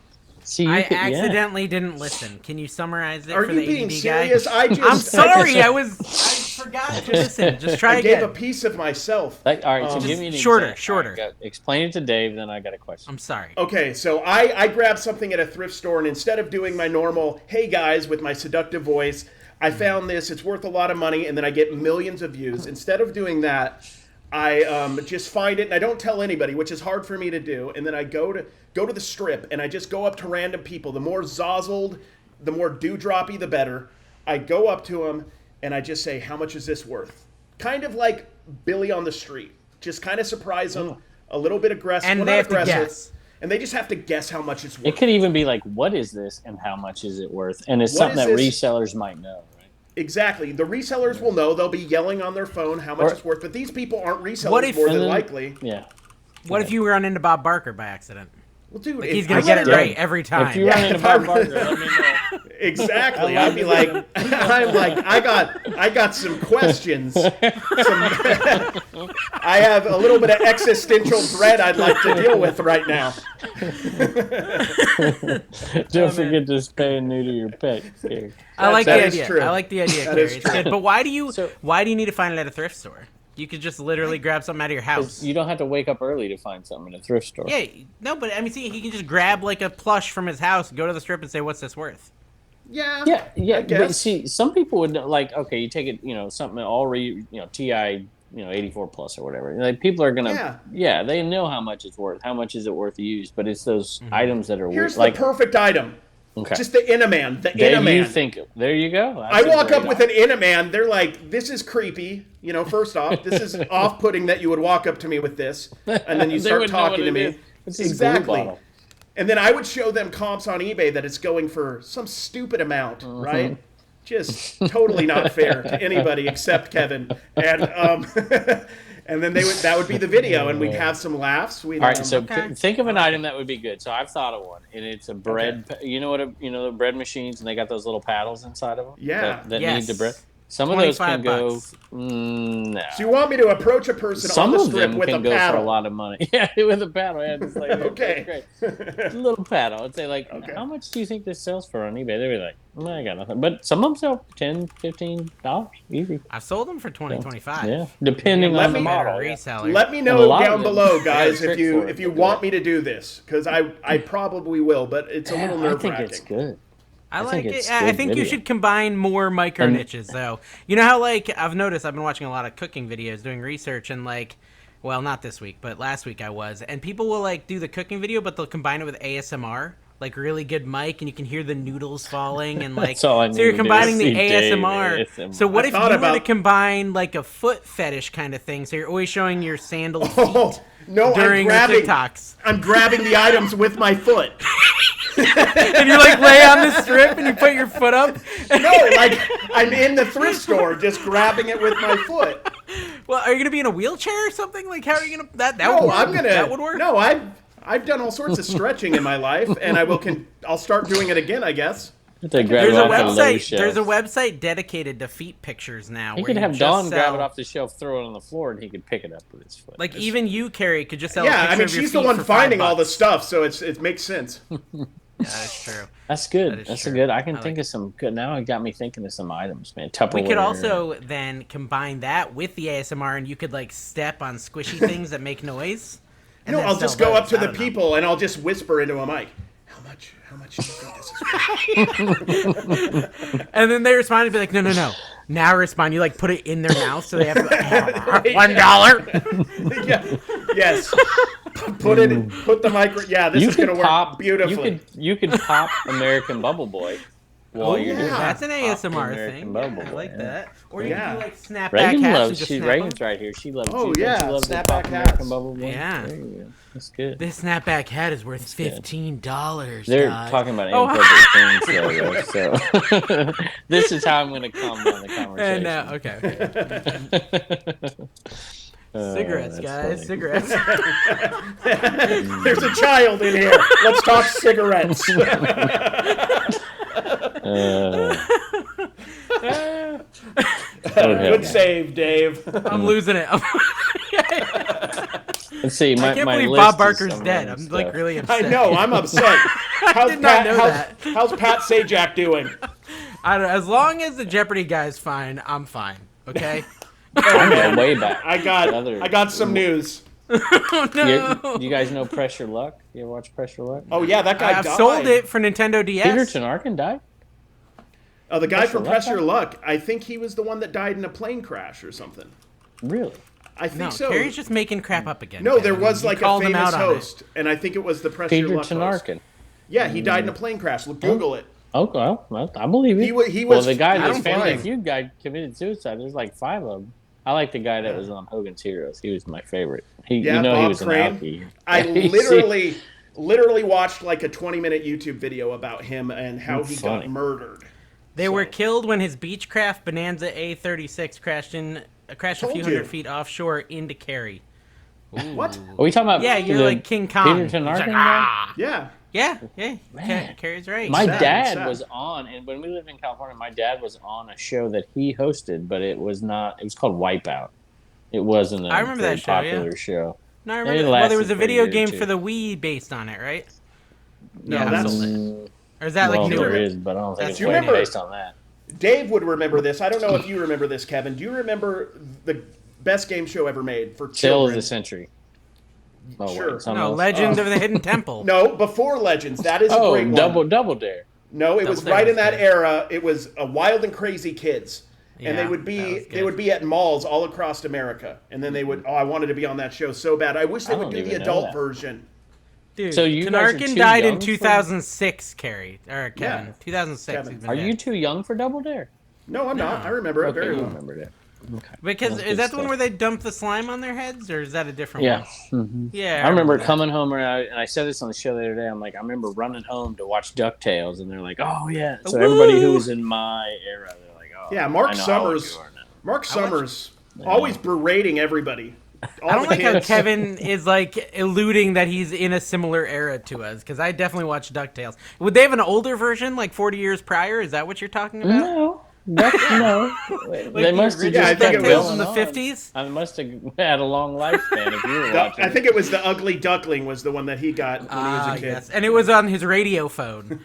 See, I accidentally didn't listen. Can you summarize it Are for you the being ADD serious? guy? I'm sorry. I forgot to listen. Just try again. I gave a piece of myself. All right, so give me an shorter. Right, explain it to Dave, then I got a question. I'm sorry. Okay, so I grabbed something at a thrift store, and instead of doing my normal, hey guys, with my seductive voice, I found this, it's worth a lot of money, and then I get millions of views. Instead of doing that, I just find it, and I don't tell anybody, which is hard for me to do, and then I go to the Strip, and I just go up to random people. The more zozzled, the more dewdroppy, the better. I go up to them, and I just say, how much is this worth? Kind of like Billy on the street. Just kind of surprise them, a little bit aggressive. And they have to guess. And they just have to guess how much it's worth. It could even be like, what is this, and how much is it worth? And it's something that resellers might know. Exactly. The resellers will know. They'll be yelling on their phone how much it's worth. But these people aren't resellers more than likely. Yeah. What if you run into Bob Barker by accident? Well, dude, like he's going to get it right every time. If you run into Bob Barker, let me know. Exactly. I'd be like, I got some questions. I have a little bit of existential dread I'd like to deal with right now. Don't forget to spay and neuter your pet. I like the idea. I like the idea. That is true. But why do you need to find it at a thrift store? You could just literally grab something out of your house. You don't have to wake up early to find something in a thrift store. Yeah, no, but I mean, see, he can just grab like a plush from his house, go to the Strip, and say, "What's this worth?" Yeah. But see, some people would like, okay, you take it, something TI, 84 plus or whatever. Like people are gonna, they know how much it's worth. How much is it worth used? But it's those items that are Here's like the perfect item. Okay. Just the Inaman. The Inaman. There you go. I walk up with an Inaman. They're like, this is creepy. First off, this is off-putting that you would walk up to me with this. And then you start talking to me. Exactly. And then I would show them comps on eBay that it's going for some stupid amount, right? Just totally not fair to anybody except Kevin. And and then that would be the video, and we'd have some laughs. All right, so think of an item that would be good. So I've thought of one, and it's a bread. Okay. The bread machines, and they got those little paddles inside of them. Yeah, that need the bread. Some of those can go. No. So you want me to approach a person on the Strip with a paddle? Some of them can go for a lot of money. Yeah, with a paddle. Yeah, just like okay, great. A little paddle. I'd say how much do you think this sells for on eBay? They'd be like, I got nothing. But some of them sell $10, $15 easy. I've sold them for $20, $25. Yeah, depending on the model. Reseller. Let me know down below, guys, if you want me to do this, because I probably will, but it's a little nerve-wracking. I think it's good. I like it. I think you should combine more micro niches, though. You know how, I've noticed I've been watching a lot of cooking videos, doing research, and, well, not this week, but last week I was. And people will, do the cooking video, but they'll combine it with ASMR, really good mic, and you can hear the noodles falling, and, so you're combining the ASMR. So what if you were to combine, a foot fetish kind of thing, so you're always showing your sandaled feet during your TikToks. I'm grabbing the items with my foot. And you lay on the Strip and you put your foot up? No, I'm in the thrift store just grabbing it with my foot. Well, are you going to be in a wheelchair or something? How are you going to... That would work? No, I've done all sorts of stretching in my life, and I'll start doing it again, I guess. There's a website dedicated to feet pictures now. He could have Dawn grab it off the shelf, throw it on the floor, and he could pick it up with his foot. Even you, Carrie, could just sell a picture of your she's the one finding all the stuff, so it makes sense. Yeah, that's true. That's good. That's good. I can think of some good. Now it got me thinking of some items, man. Tupperware. We could also then combine that with the ASMR, and you could step on squishy things that make noise. I'll just go up to the people and I'll just whisper into a mic. How much do you think this is worth? And then they respond and be like, no. Now respond. You put it in their mouth, so they have to $1. Yeah. Yes. Put the micro. Yeah, this is going to work beautifully. You could pop American Bubble Boy while you're yeah. doing That's an ASMR American thing. Bubble. Yeah, I like that. Or you Yeah. can do like snapback Reagan hats and loves. just She snap Reagan's them. right here. She loves. Oh, she, yeah, She loves the snapback Pop hats. American Bubble one. Yeah. There you go. That's good. This snapback hat is worth good. $15. They're guys. talking about Oh, inappropriate things, though, so this is how I'm going to calm down the conversation. And okay. Cigarettes, that's guys. funny. Cigarettes. There's a child in here. Let's talk cigarettes. Good save, Dave. I'm losing it. Let's see. I can't my believe list Bob is Barker's some dead. random I'm like stuff. really I upset. know. I'm upset. How's did not know how's, that. how's Pat Sajak doing? I don't, as long as the Jeopardy guy's fine, I'm fine. Okay. I'm going way back. I got some news. Oh no. You guys know Pressure Luck? You ever watch Pressure Luck? Oh yeah, that guy I've died. sold it for Nintendo DS. Peter Tenarkin died? Oh, the guy Pressure from Luck Press Your died? Luck. I think he was the one that died in a plane crash or something. Really? I think No, so. Carrie's just making crap up again. No, there Kevin. was You like a called him famous out on it. host, and I think it was the Press Peter Your Luck host. Tenarkin. Yeah, he died in a plane crash. Google it. Oh, well, I believe it. He Well, was. the guy, I this don't Family blame. Feud guy committed suicide. There's like 5 of them. I like the guy that was on Hogan's Heroes. He was my favorite. Yeah, he Bob was Crane. an alkie. I Yeah, literally watched like a 20-minute YouTube video about him and how he Funny. got murdered. They were killed when his Beechcraft Bonanza A36 crashed a Told few you. hundred feet offshore into Cary. What? Are we talking about? Yeah, you're the like King Kong. Peter He's Tenarkin like, guy? ah. Yeah. Yeah. Man. Carrie's right. My Sad, dad sad. was on, and when we lived in California, my dad was on a show that he hosted, but it was not. It was called Wipeout. It wasn't a I remember very that show, yeah. popular show. No, I It remember. Well, there was a lasted for a video year or game two. for the Wii based on it, right? No, Yeah, that's. Mm, Or is that well, like there newer? is, but I don't think it's You way remember- based on that. Dave would remember this. I don't know if you remember this, Kevin. Do you remember the best game show ever made for Tale of children? the Century. Oh, Sure. wait, something No, else? Legend of the Hidden Temple. No, before Legends. That is a Oh, great one. Double Dare. No, it was Double Dare right in was that good. era. It was a Wild and Crazy Kids. And Yeah, they would that be was good. at malls all across America. And then they would I wanted to be on that show so bad. I wish they I would don't do the even know adult that. version. Dude, So you guys are Tenarkin too died in young for- 2006, Carrie. Or Kevin. Yeah. 2006. Kevin. He's been Are dead. you too young for Double Dare? No, I'm not. I remember it Okay, very you well. remembered it. Okay. Because That's is good that the one stuff. where they dump the slime on their heads, or is that a different Yeah. one? Yeah. I remember that. coming home, and I said this on the show the other day. I'm like, I remember running home to watch DuckTales, and they're like, oh, yeah. So everybody who was in my era, they're like, oh, Yeah, Mark I know how old Summers. you are now. Mark Summers always berating everybody. All I don't the like how kids. Kevin is like eluding that he's in a similar era to us, because I definitely watched DuckTales. Would they have an older version, like 40 years prior? Is that what you're talking about? No. No. Like They must have the Yeah, I just think kept it DuckTales was- in the going on. 50s? I must have had a long lifespan if you were watching. I think it was the Ugly Duckling was the one that he got when he was a kid. Yes. And it was on his radio phone.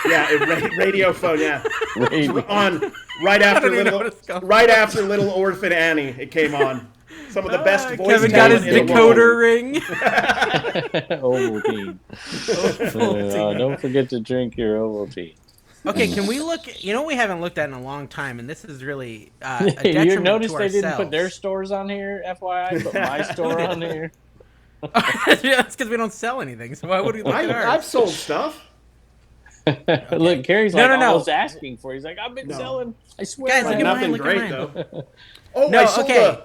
Yeah, radio phone. Yeah, it. on right after don't even know little what it's called. right after Little Orphan Annie. It came on. Some of the best voice Kevin got his talent in the world. decoder ring. Ovaltine. Don't forget to drink your Ovaltine. Okay, can we look? You know, we haven't looked at in a long time, and this is really a You detriment notice to they didn't put their ourselves. stores on here, FYI, but my store on here. Yeah, that's because we don't sell anything. So why would we look at I've ours? sold stuff. Look, Carrie's No, like no. almost asking for it. He's like, I've been No. selling. I swear. Guys, I look have." at Nothing look at great mine. though. Oh, No, I sold okay.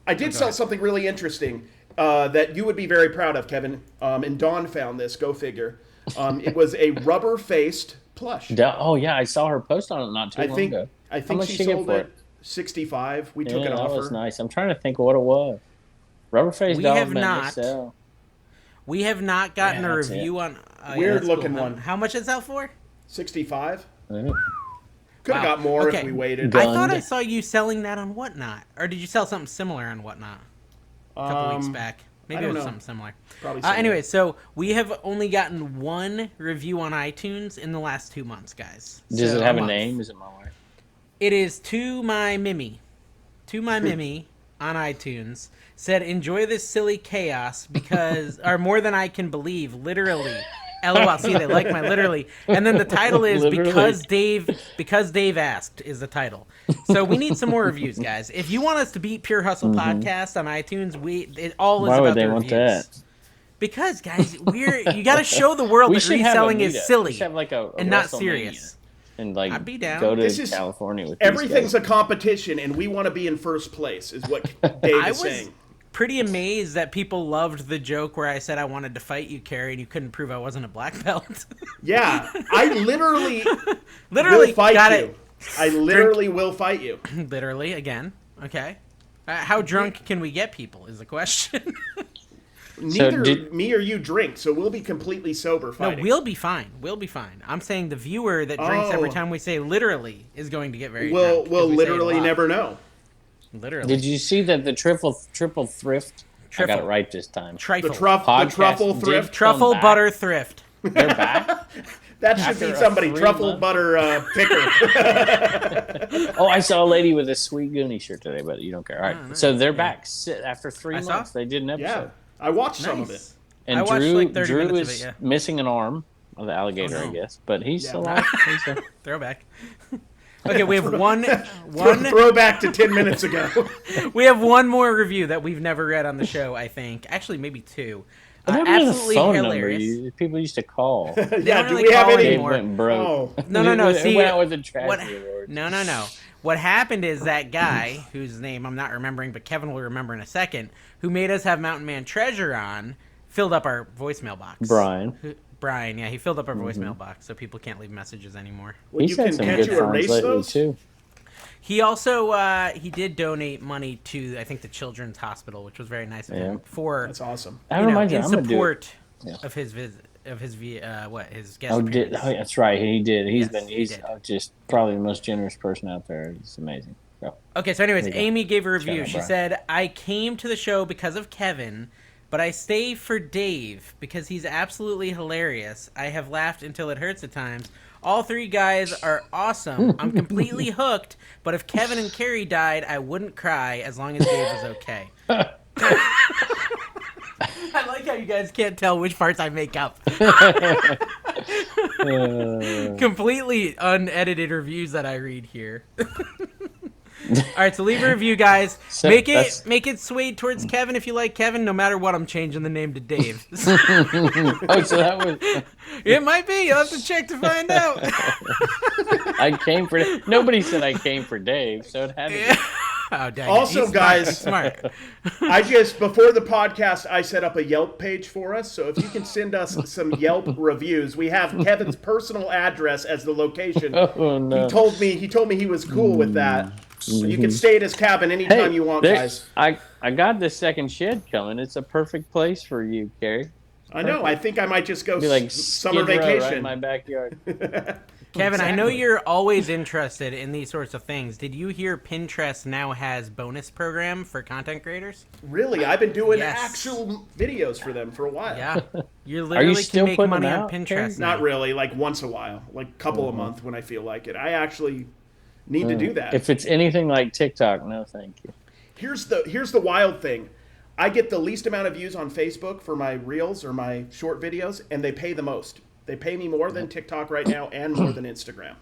I did sell something really interesting that you would be very proud of, Kevin. And Dawn found this. Go figure. It was a rubber-faced plush. Oh yeah, I saw her post on it not too I long think ago. I How think much she she get sold for it $65. We took Yeah, an that offer. was nice. I'm trying to think of what it was. Rubberface We doll have been not. sell. We have not gotten Yeah, a that's review on. Weird that's looking cool. one. How much is that for? 65. Yeah. Could have Wow. got more Okay. if we waited. Go- I thought I Gunned. saw you selling that on Whatnot, or did you sell something similar on Whatnot a couple weeks back? Maybe I it don't was know. something similar. Probably similar. Anyway, so we have only gotten one review on iTunes in the last 2 months, guys. Does So, it have a month. name? Is it my wife? It is To My Mimi. To My Mimi on iTunes said, enjoy this silly chaos because, or more than I can believe, literally. LOL. See, they like my literally. And then the title is Literally. because Dave asked is the title. So we need some more reviews, guys. If you want us to beat Pure Hustle Podcast on iTunes, it all is Why about would they the want reviews. that? Because, guys, you got to show the world that should have a reselling is meetup. We silly should have like a and not WrestleMania. serious. and like I'd be down. go to This is- California with these Everything's guys. a competition, and we want to be in first place, is what Dave I is was saying. pretty amazed that people loved the joke where I said I wanted to fight you, Carrie, and you couldn't prove I wasn't a black belt. Yeah, I literally Literally will fight got you. it. I literally will fight you. Literally again. Okay. How drunk can we get people is the question. Neither me or you drink, so we'll be completely sober No, fighting. we'll be fine. We'll be fine. I'm saying the viewer that drinks every Oh. time we say literally is going to get very We'll, drunk. 'cause we'll we say it a literally lot. never know. Literally. Did you see that the triple thrift? I got it right this time. Trifle. The Podcast truffle did thrift. Truffle come back. butter thrift. They're back. That should After be a somebody. 3 Truffle month- butter picker. Oh, I saw a lady with a Sweet Goonie shirt today, but you don't care. All right, nice. so they're back after 3 I saw. months. They did an episode. Yeah, I watched some of it. Nice. And I watched, Drew, like, 30 Drew minutes of is it, yeah. missing an arm of the alligator, Oh, no. I guess, but he's Yeah. still alive. He's a- Throwback. Okay, we have one Throwback to 10 minutes ago. we have one more review that we've never read on the show, I think. Actually, maybe two. What happened to the Absolutely phone hilarious. number people used to call? Yeah, don't do really we have call any? Dave anymore. went broke. Oh, No. It See, went out with the what? tragedy award. No. What happened is that guy, whose name I'm not remembering, but Kevin will remember in a second, who made us have Mountain Man Treasure on, filled up our voicemail box. Brian, yeah, he filled up our voicemail box, so people can't leave messages anymore. well, He's you had can some can't good you finds erase lately those? too. He also he did donate money to I think the Children's Hospital, which was very nice of him for That's awesome. That you know, reminds me, in I'm gonna do it. support Yeah. of his visit of his his guest Oh, appearance. that's right. He did. Yes, he He's did. just probably the most generous person out there. It's amazing. So, Okay, so anyways, There you go. Amy gave a review. out, She Brian. said, I came to the show because of Kevin, but I stay for Dave because he's absolutely hilarious. I have laughed until it hurts at times. All three guys are awesome. I'm completely hooked, but if Kevin and Carrie died, I wouldn't cry as long as Dave was okay. I like how you guys can't tell which parts I make up. Completely unedited reviews that I read here. All right, so leave a review, guys. So make that's- it swayed towards Kevin if you like Kevin. No matter what, I'm changing the name to Dave. oh, so that was It might be. You'll have to check to find out. I came for. Nobody said I came for Dave, so it had to be. Oh, dang it. Also, He's guys- smart. I just, before the podcast, I set up a Yelp page for us. So if you can send us some Yelp reviews, we have Kevin's personal address as the location. Oh no! He told me he was cool with that. So you can stay at his cabin anytime you want, there- guys. I got this second shed coming. It's a perfect place for you, Carrie. I know. I think I might just go Be like summer Skid Row right vacation. in my backyard. Kevin, I know Exactly. you're always interested in these sorts of things. Did you hear Pinterest now has bonus program for content creators? Really, I've been doing Yes. actual videos for them for a while. Yeah. You literally still can make putting money them on out, Pinterest Terry? now. Not really, like once a while, like a couple a month when I feel like it. I actually need to do that. If it's anything like TikTok, no, thank you. Here's the wild thing. I get the least amount of views on Facebook for my reels or my short videos, and they pay the most. They pay me more than TikTok right now and more than Instagram.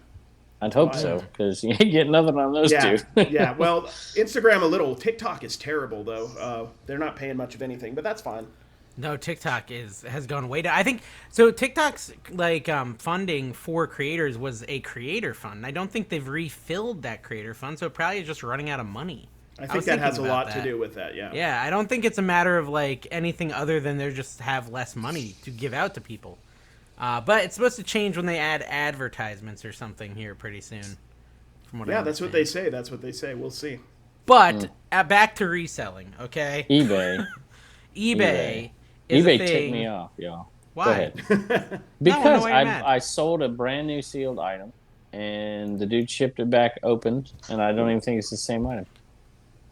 I'd hope so, because you ain't getting nothing on those Yeah, two. yeah. Well, Instagram a little. TikTok is terrible though. They're not paying much of anything, but that's fine. No, TikTok has gone way down. I think so. TikTok's like funding for creators was a creator fund. I don't think they've refilled that creator fund, so it probably is just running out of money. I was think that has a thinking about lot to that. do with that. Yeah. Yeah, I don't think it's a matter of like anything other than they just have less money to give out to people. But it's supposed to change when they add advertisements or something here pretty soon. From what I Yeah, that's what understand. they say. That's what they say. We'll see. But back to reselling, okay? eBay. eBay is a eBay thing. ticked me off, y'all. Why? Go ahead. No, Because why you're mad. I sold a brand new sealed item, and the dude shipped it back opened, and I don't even think it's the same item.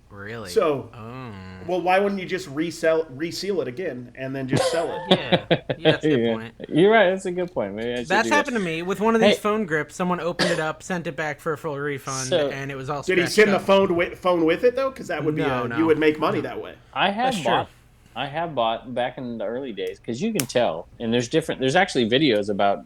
Really? So, Oh. well, why wouldn't you just reseal it again and then just sell it? Yeah, that's a good point. You're right. That's a good point. Maybe I should That's do that. happened to me with one of these Hey. phone grips. Someone opened it up, sent it back for a full refund, So- and it was all. Did he scratched send the up. phone with it though? Because that would be No, no. you would make money that way. I That's have bought back in the early days because you can tell, and there's actually videos about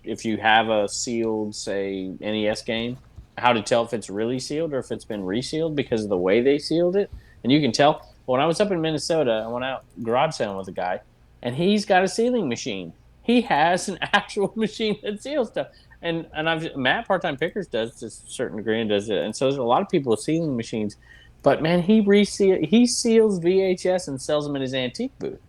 if you have a sealed, say, NES game, how to tell if it's really sealed or if it's been resealed because of the way they sealed it, and you can tell. When I was up in Minnesota, I went out garage selling with a guy, and he's got a sealing machine. He has an actual machine that seals stuff. and Matt Part-Time Pickers does to a certain degree and does it, and so there's a lot of people with sealing machines, but man, he seals VHS and sells them in his antique booth.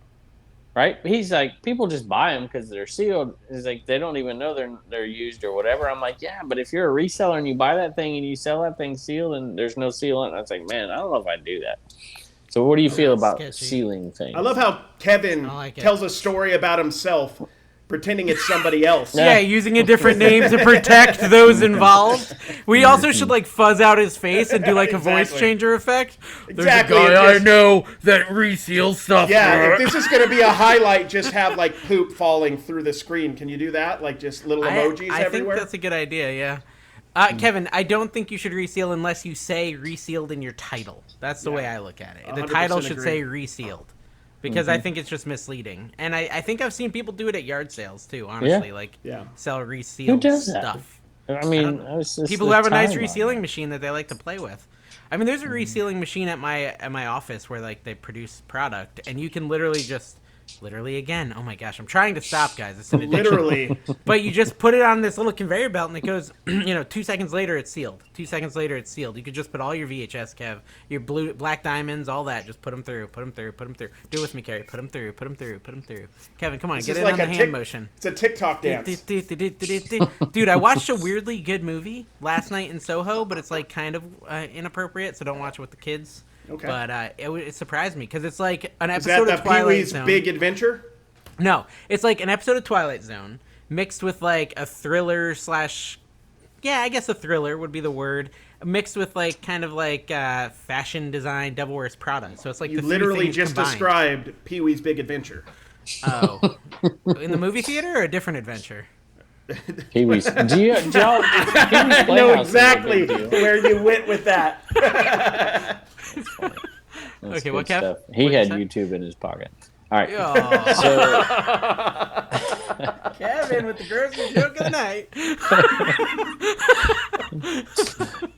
Right? He's like, people just buy them because they're sealed. It's like they don't even know they're used or whatever. I'm like, yeah, but if you're a reseller and you buy that thing and you sell that thing sealed and there's no seal on it, I was like, man, I don't know if I'd do that. So what do you feel about sealing things? I love how Kevin tells a story about himself, pretending it's somebody else. Yeah, using a different name to protect those involved. We also should like fuzz out his face and do like a voice changer effect. Exactly. There's a guy I know that reseals stuff. Yeah, if this is going to be a highlight, just have like poop falling through the screen. Can you do that? Like just little emojis everywhere? I think that's a good idea, yeah. Kevin, I don't think you should reseal unless you say resealed in your title. That's the way I look at it. The title should say resealed. Because I think it's just misleading. And I think I've seen people do it at yard sales, too, honestly. Sell resealed stuff. I mean, people who have a nice resealing machine that they like to play with. I mean, there's a resealing machine at my office where, like, they produce product. And you can literally again, oh my gosh, I'm trying to stop, guys. It's an addiction. Literally. But you just put it on this little conveyor belt and it goes, 2 seconds later it's sealed. 2 seconds later it's sealed. You could just put all your VHS, Kev, your black diamonds, all that. Just put them through. Do it with me, Carrie. Put them through. Kevin, come on, get it on the hand motion. It's a TikTok dance. Dude, I watched a weirdly good movie last night in Soho, but it's like kind of inappropriate, so don't watch it with the kids. Okay. But it surprised me because it's like an episode of Twilight Zone. Big Adventure? No, it's like an episode of Twilight Zone mixed with like a thriller / I guess a thriller would be the word, mixed with like kind of like fashion design, Devil Wears Prada. So it's like you literally just combined. described Pee-wee's Big Adventure. Oh, in the movie theater or a different adventure? Pee-wee's. I know exactly where you went with that. Okay, what, Kev? Stuff. He had YouTube in his pocket. All right. Oh. So, Kevin with the grocery joke of the night.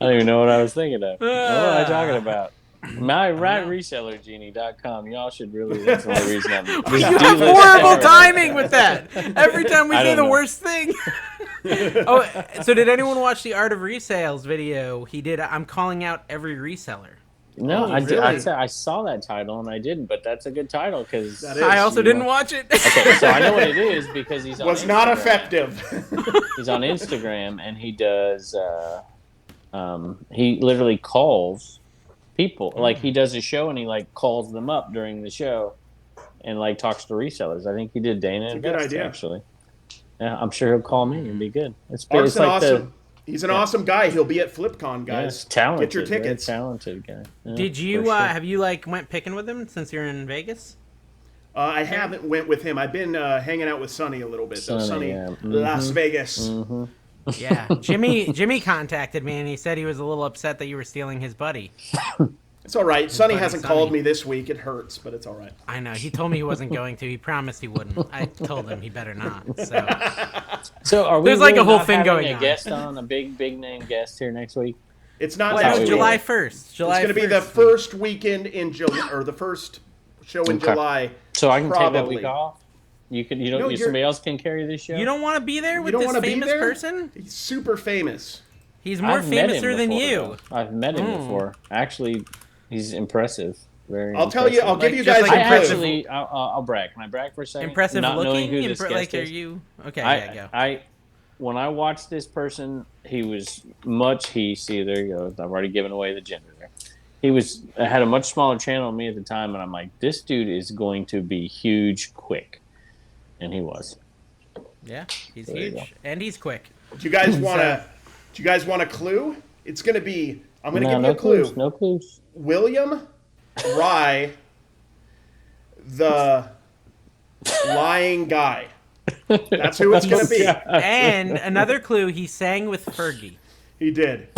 I don't even know what I was thinking of. What am I talking about? MyRightResellerGenie.com. Y'all should really. That's the only reason I'm. You have horrible timing with that. Every time we say the worst thing. Oh, so did anyone watch the Art of Resales video? He did. I'm calling out every reseller. No, I did. I saw that title and I didn't, but that's a good title because I also didn't watch it. Okay, so I know what it is because he's on. Was not effective. He's on Instagram and he does. He literally calls people. Like he does a show and he like calls them up during the show, and like talks to resellers. I think he did Dana and good idea. Actually. Yeah, I'm sure he'll call me and be good. It's like awesome. He's an awesome guy. He'll be at FlipCon, guys. Talented. Get your tickets. Very talented guy. Yeah, did you have you like went picking with him since you're in Vegas? I haven't went with him. I've been hanging out with Sonny a little bit. Sonny, Las Vegas. Mm-hmm. Yeah, Jimmy contacted me and he said he was a little upset that you were stealing his buddy. It's all right. Sonny hasn't called me this week. It hurts, but it's all right. I know. He told me he wasn't going to. He promised he wouldn't. I told him he better not. So are we? There's like a whole thing going on. A guest on, a big name guest here next week. It's not. Well, July 1st. It's going to be the first weekend in July, or the first show in July. So I can take that week off. Somebody else can carry this show. You don't want to be there with this famous person? He's super famous. He's more famouser than you. I've met him before. Actually, he's impressive. Very. I'll tell you. I'll give you guys. I'll brag. Can I brag for a second? Impressive not looking. Knowing who this guest is. Are you? Okay. Go. When I watched this person, he was much. There you go. I've already given away the gender there. Had a much smaller channel than me at the time, and I'm like, this dude is going to be huge quick, and he was. Yeah, he's huge and he's quick. Do you guys want a clue? It's going to be. I'm going to give you a clue. No clues. William Rye, the lying guy. That's who it's going to be. And another clue, he sang with Fergie. He did.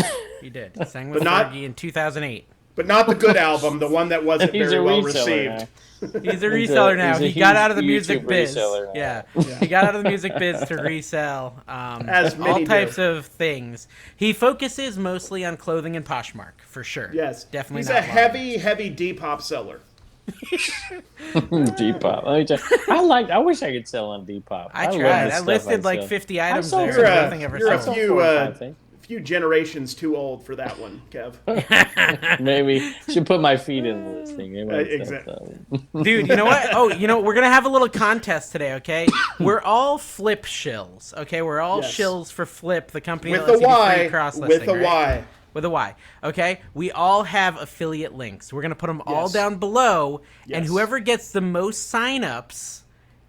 He sang with Fergie in 2008. But not the good album, the one that wasn't very well received. He's a reseller now. He got out of the music biz. Yeah. He got out of the music biz to resell all types of things. He focuses mostly on clothing and Poshmark, for sure. Yes. Definitely He's not a heavy Depop seller. Depop. Let me tell you, I wish I could sell on Depop. I love the tried. I stuff listed like sell. 50 items sold there. some- And nothing ever You're a sold. few- 4 or 5 things. few generations too old for that one, Kev. Maybe should put my feet in the listing. Exactly. Dude, you know what? Oh, we're going to have a little contest today, okay? We're all Flip shills, okay? We're all Yes. shills for Flip, the company With that the lets you do Y. free cross-listing, With the right? Y. With a Y, okay? We all have affiliate links. We're going to put them all Yes. down below, and Yes. whoever gets the most signups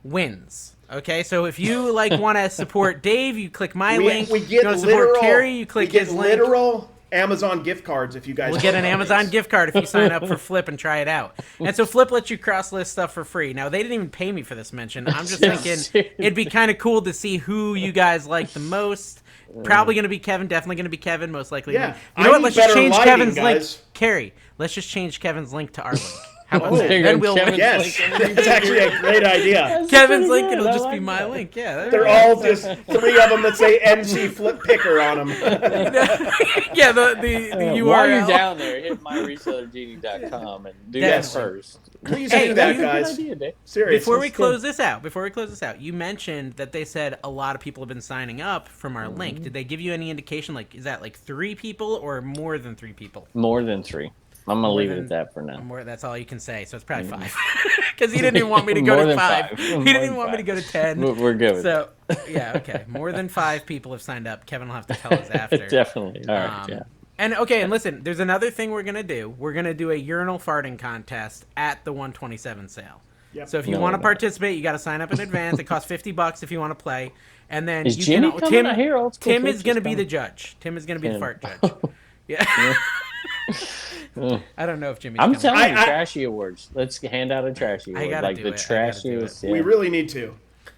wins. Okay, so if you want to support Dave, you click my link. We If get you want to support literal. Carrie, you click we get his link. literal Amazon gift cards if you guys. We'll get an want Amazon these. gift card if you sign up for Flip and try it out. And so Flip lets you cross-list stuff for free. Now, they didn't even pay me for this mention. I'm just thinking it'd be kind of cool to see who you guys like the most. Probably going to be Kevin. Definitely going to be Kevin. Most likely. Yeah. You know I what? need Let's just better change lighting, Kevin's link. guys. Carrie, let's just change Kevin's link to our link. How about Oh, that? there you Then go, we'll Kevin's win. Yes, that's actually a great idea. Kevin's pretty link, good. it'll I just like be my that. link. Yeah. there They're we go. all just 3 of them that say MC Flip Picker on them. Yeah, the URL. While you're down there, hit myresellergenie.com and do that Yes. first. Please Hey, do that, you- guys. Good idea, Dave. Seriously. Before we close this out, you mentioned that they said a lot of people have been signing up from our link. Did they give you any indication? Is that 3 people or more than 3 people? More than 3. I'm gonna leave it than- at that for now. More. That's all you can say. So it's probably 5. Because he didn't even want me to go More to than 5. 5. He More didn't than even want me to 5. go to 10. We're good with So yeah, okay. More than 5 people have signed up. Kevin will have to tell us after. that. Definitely. All right. Yeah. And listen, there's another thing we're gonna do. We're gonna do a urinal farting contest at the 127 sale. Yep. So if you No, want to no. participate, you got to sign up in advance. It costs $50 if you want to play, and then Is you Jimmy can. coming? I hear old school Tim kids is going to is be the coming. judge. Tim is going to be the Tim. fart judge. Yeah. I don't know if Jimmy's I'm coming. telling you, I- Trashy Awards. Let's hand out a Trashy I Award. gotta Like do the it. I gotta do trashiest, it. yeah, We really need to.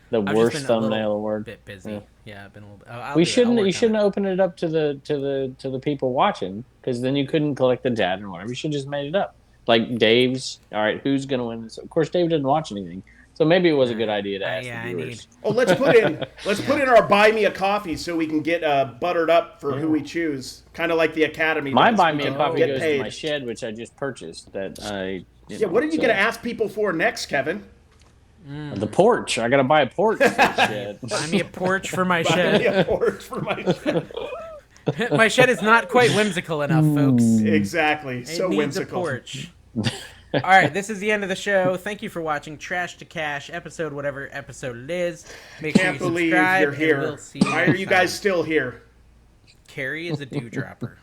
the I've just worst been a thumbnail little award. bit busy. Yeah, I've been a little. I'll We do it. I'll shouldn't. work You on shouldn't it. open it up to the people watching, because then you couldn't collect the data and whatever. You should just made it up. Like Dave's. All right, who's gonna win this? Of course, Dave didn't watch anything, so maybe it was a good idea to ask yeah, the I viewers. need. Oh, let's put in our buy me a coffee so we can get buttered up for who we choose. Kind of like the Academy. My does. buy We me a can coffee get goes paid. to my shed, which I just purchased. That I. Yeah, what are you going to ask people for next, Kevin? The porch. I gotta buy a porch for the shed. Buy me a porch for my Buy me shed. a porch for my shed. My shed is not quite whimsical enough, folks. Exactly. It So needs whimsical. a porch. All right, this is the end of the show. Thank you for watching Trash to Cash episode, whatever episode it is. Make Can't sure you believe subscribe. you're and here. We'll see you Why are next you guys time. still here? Carrie is a dewdropper.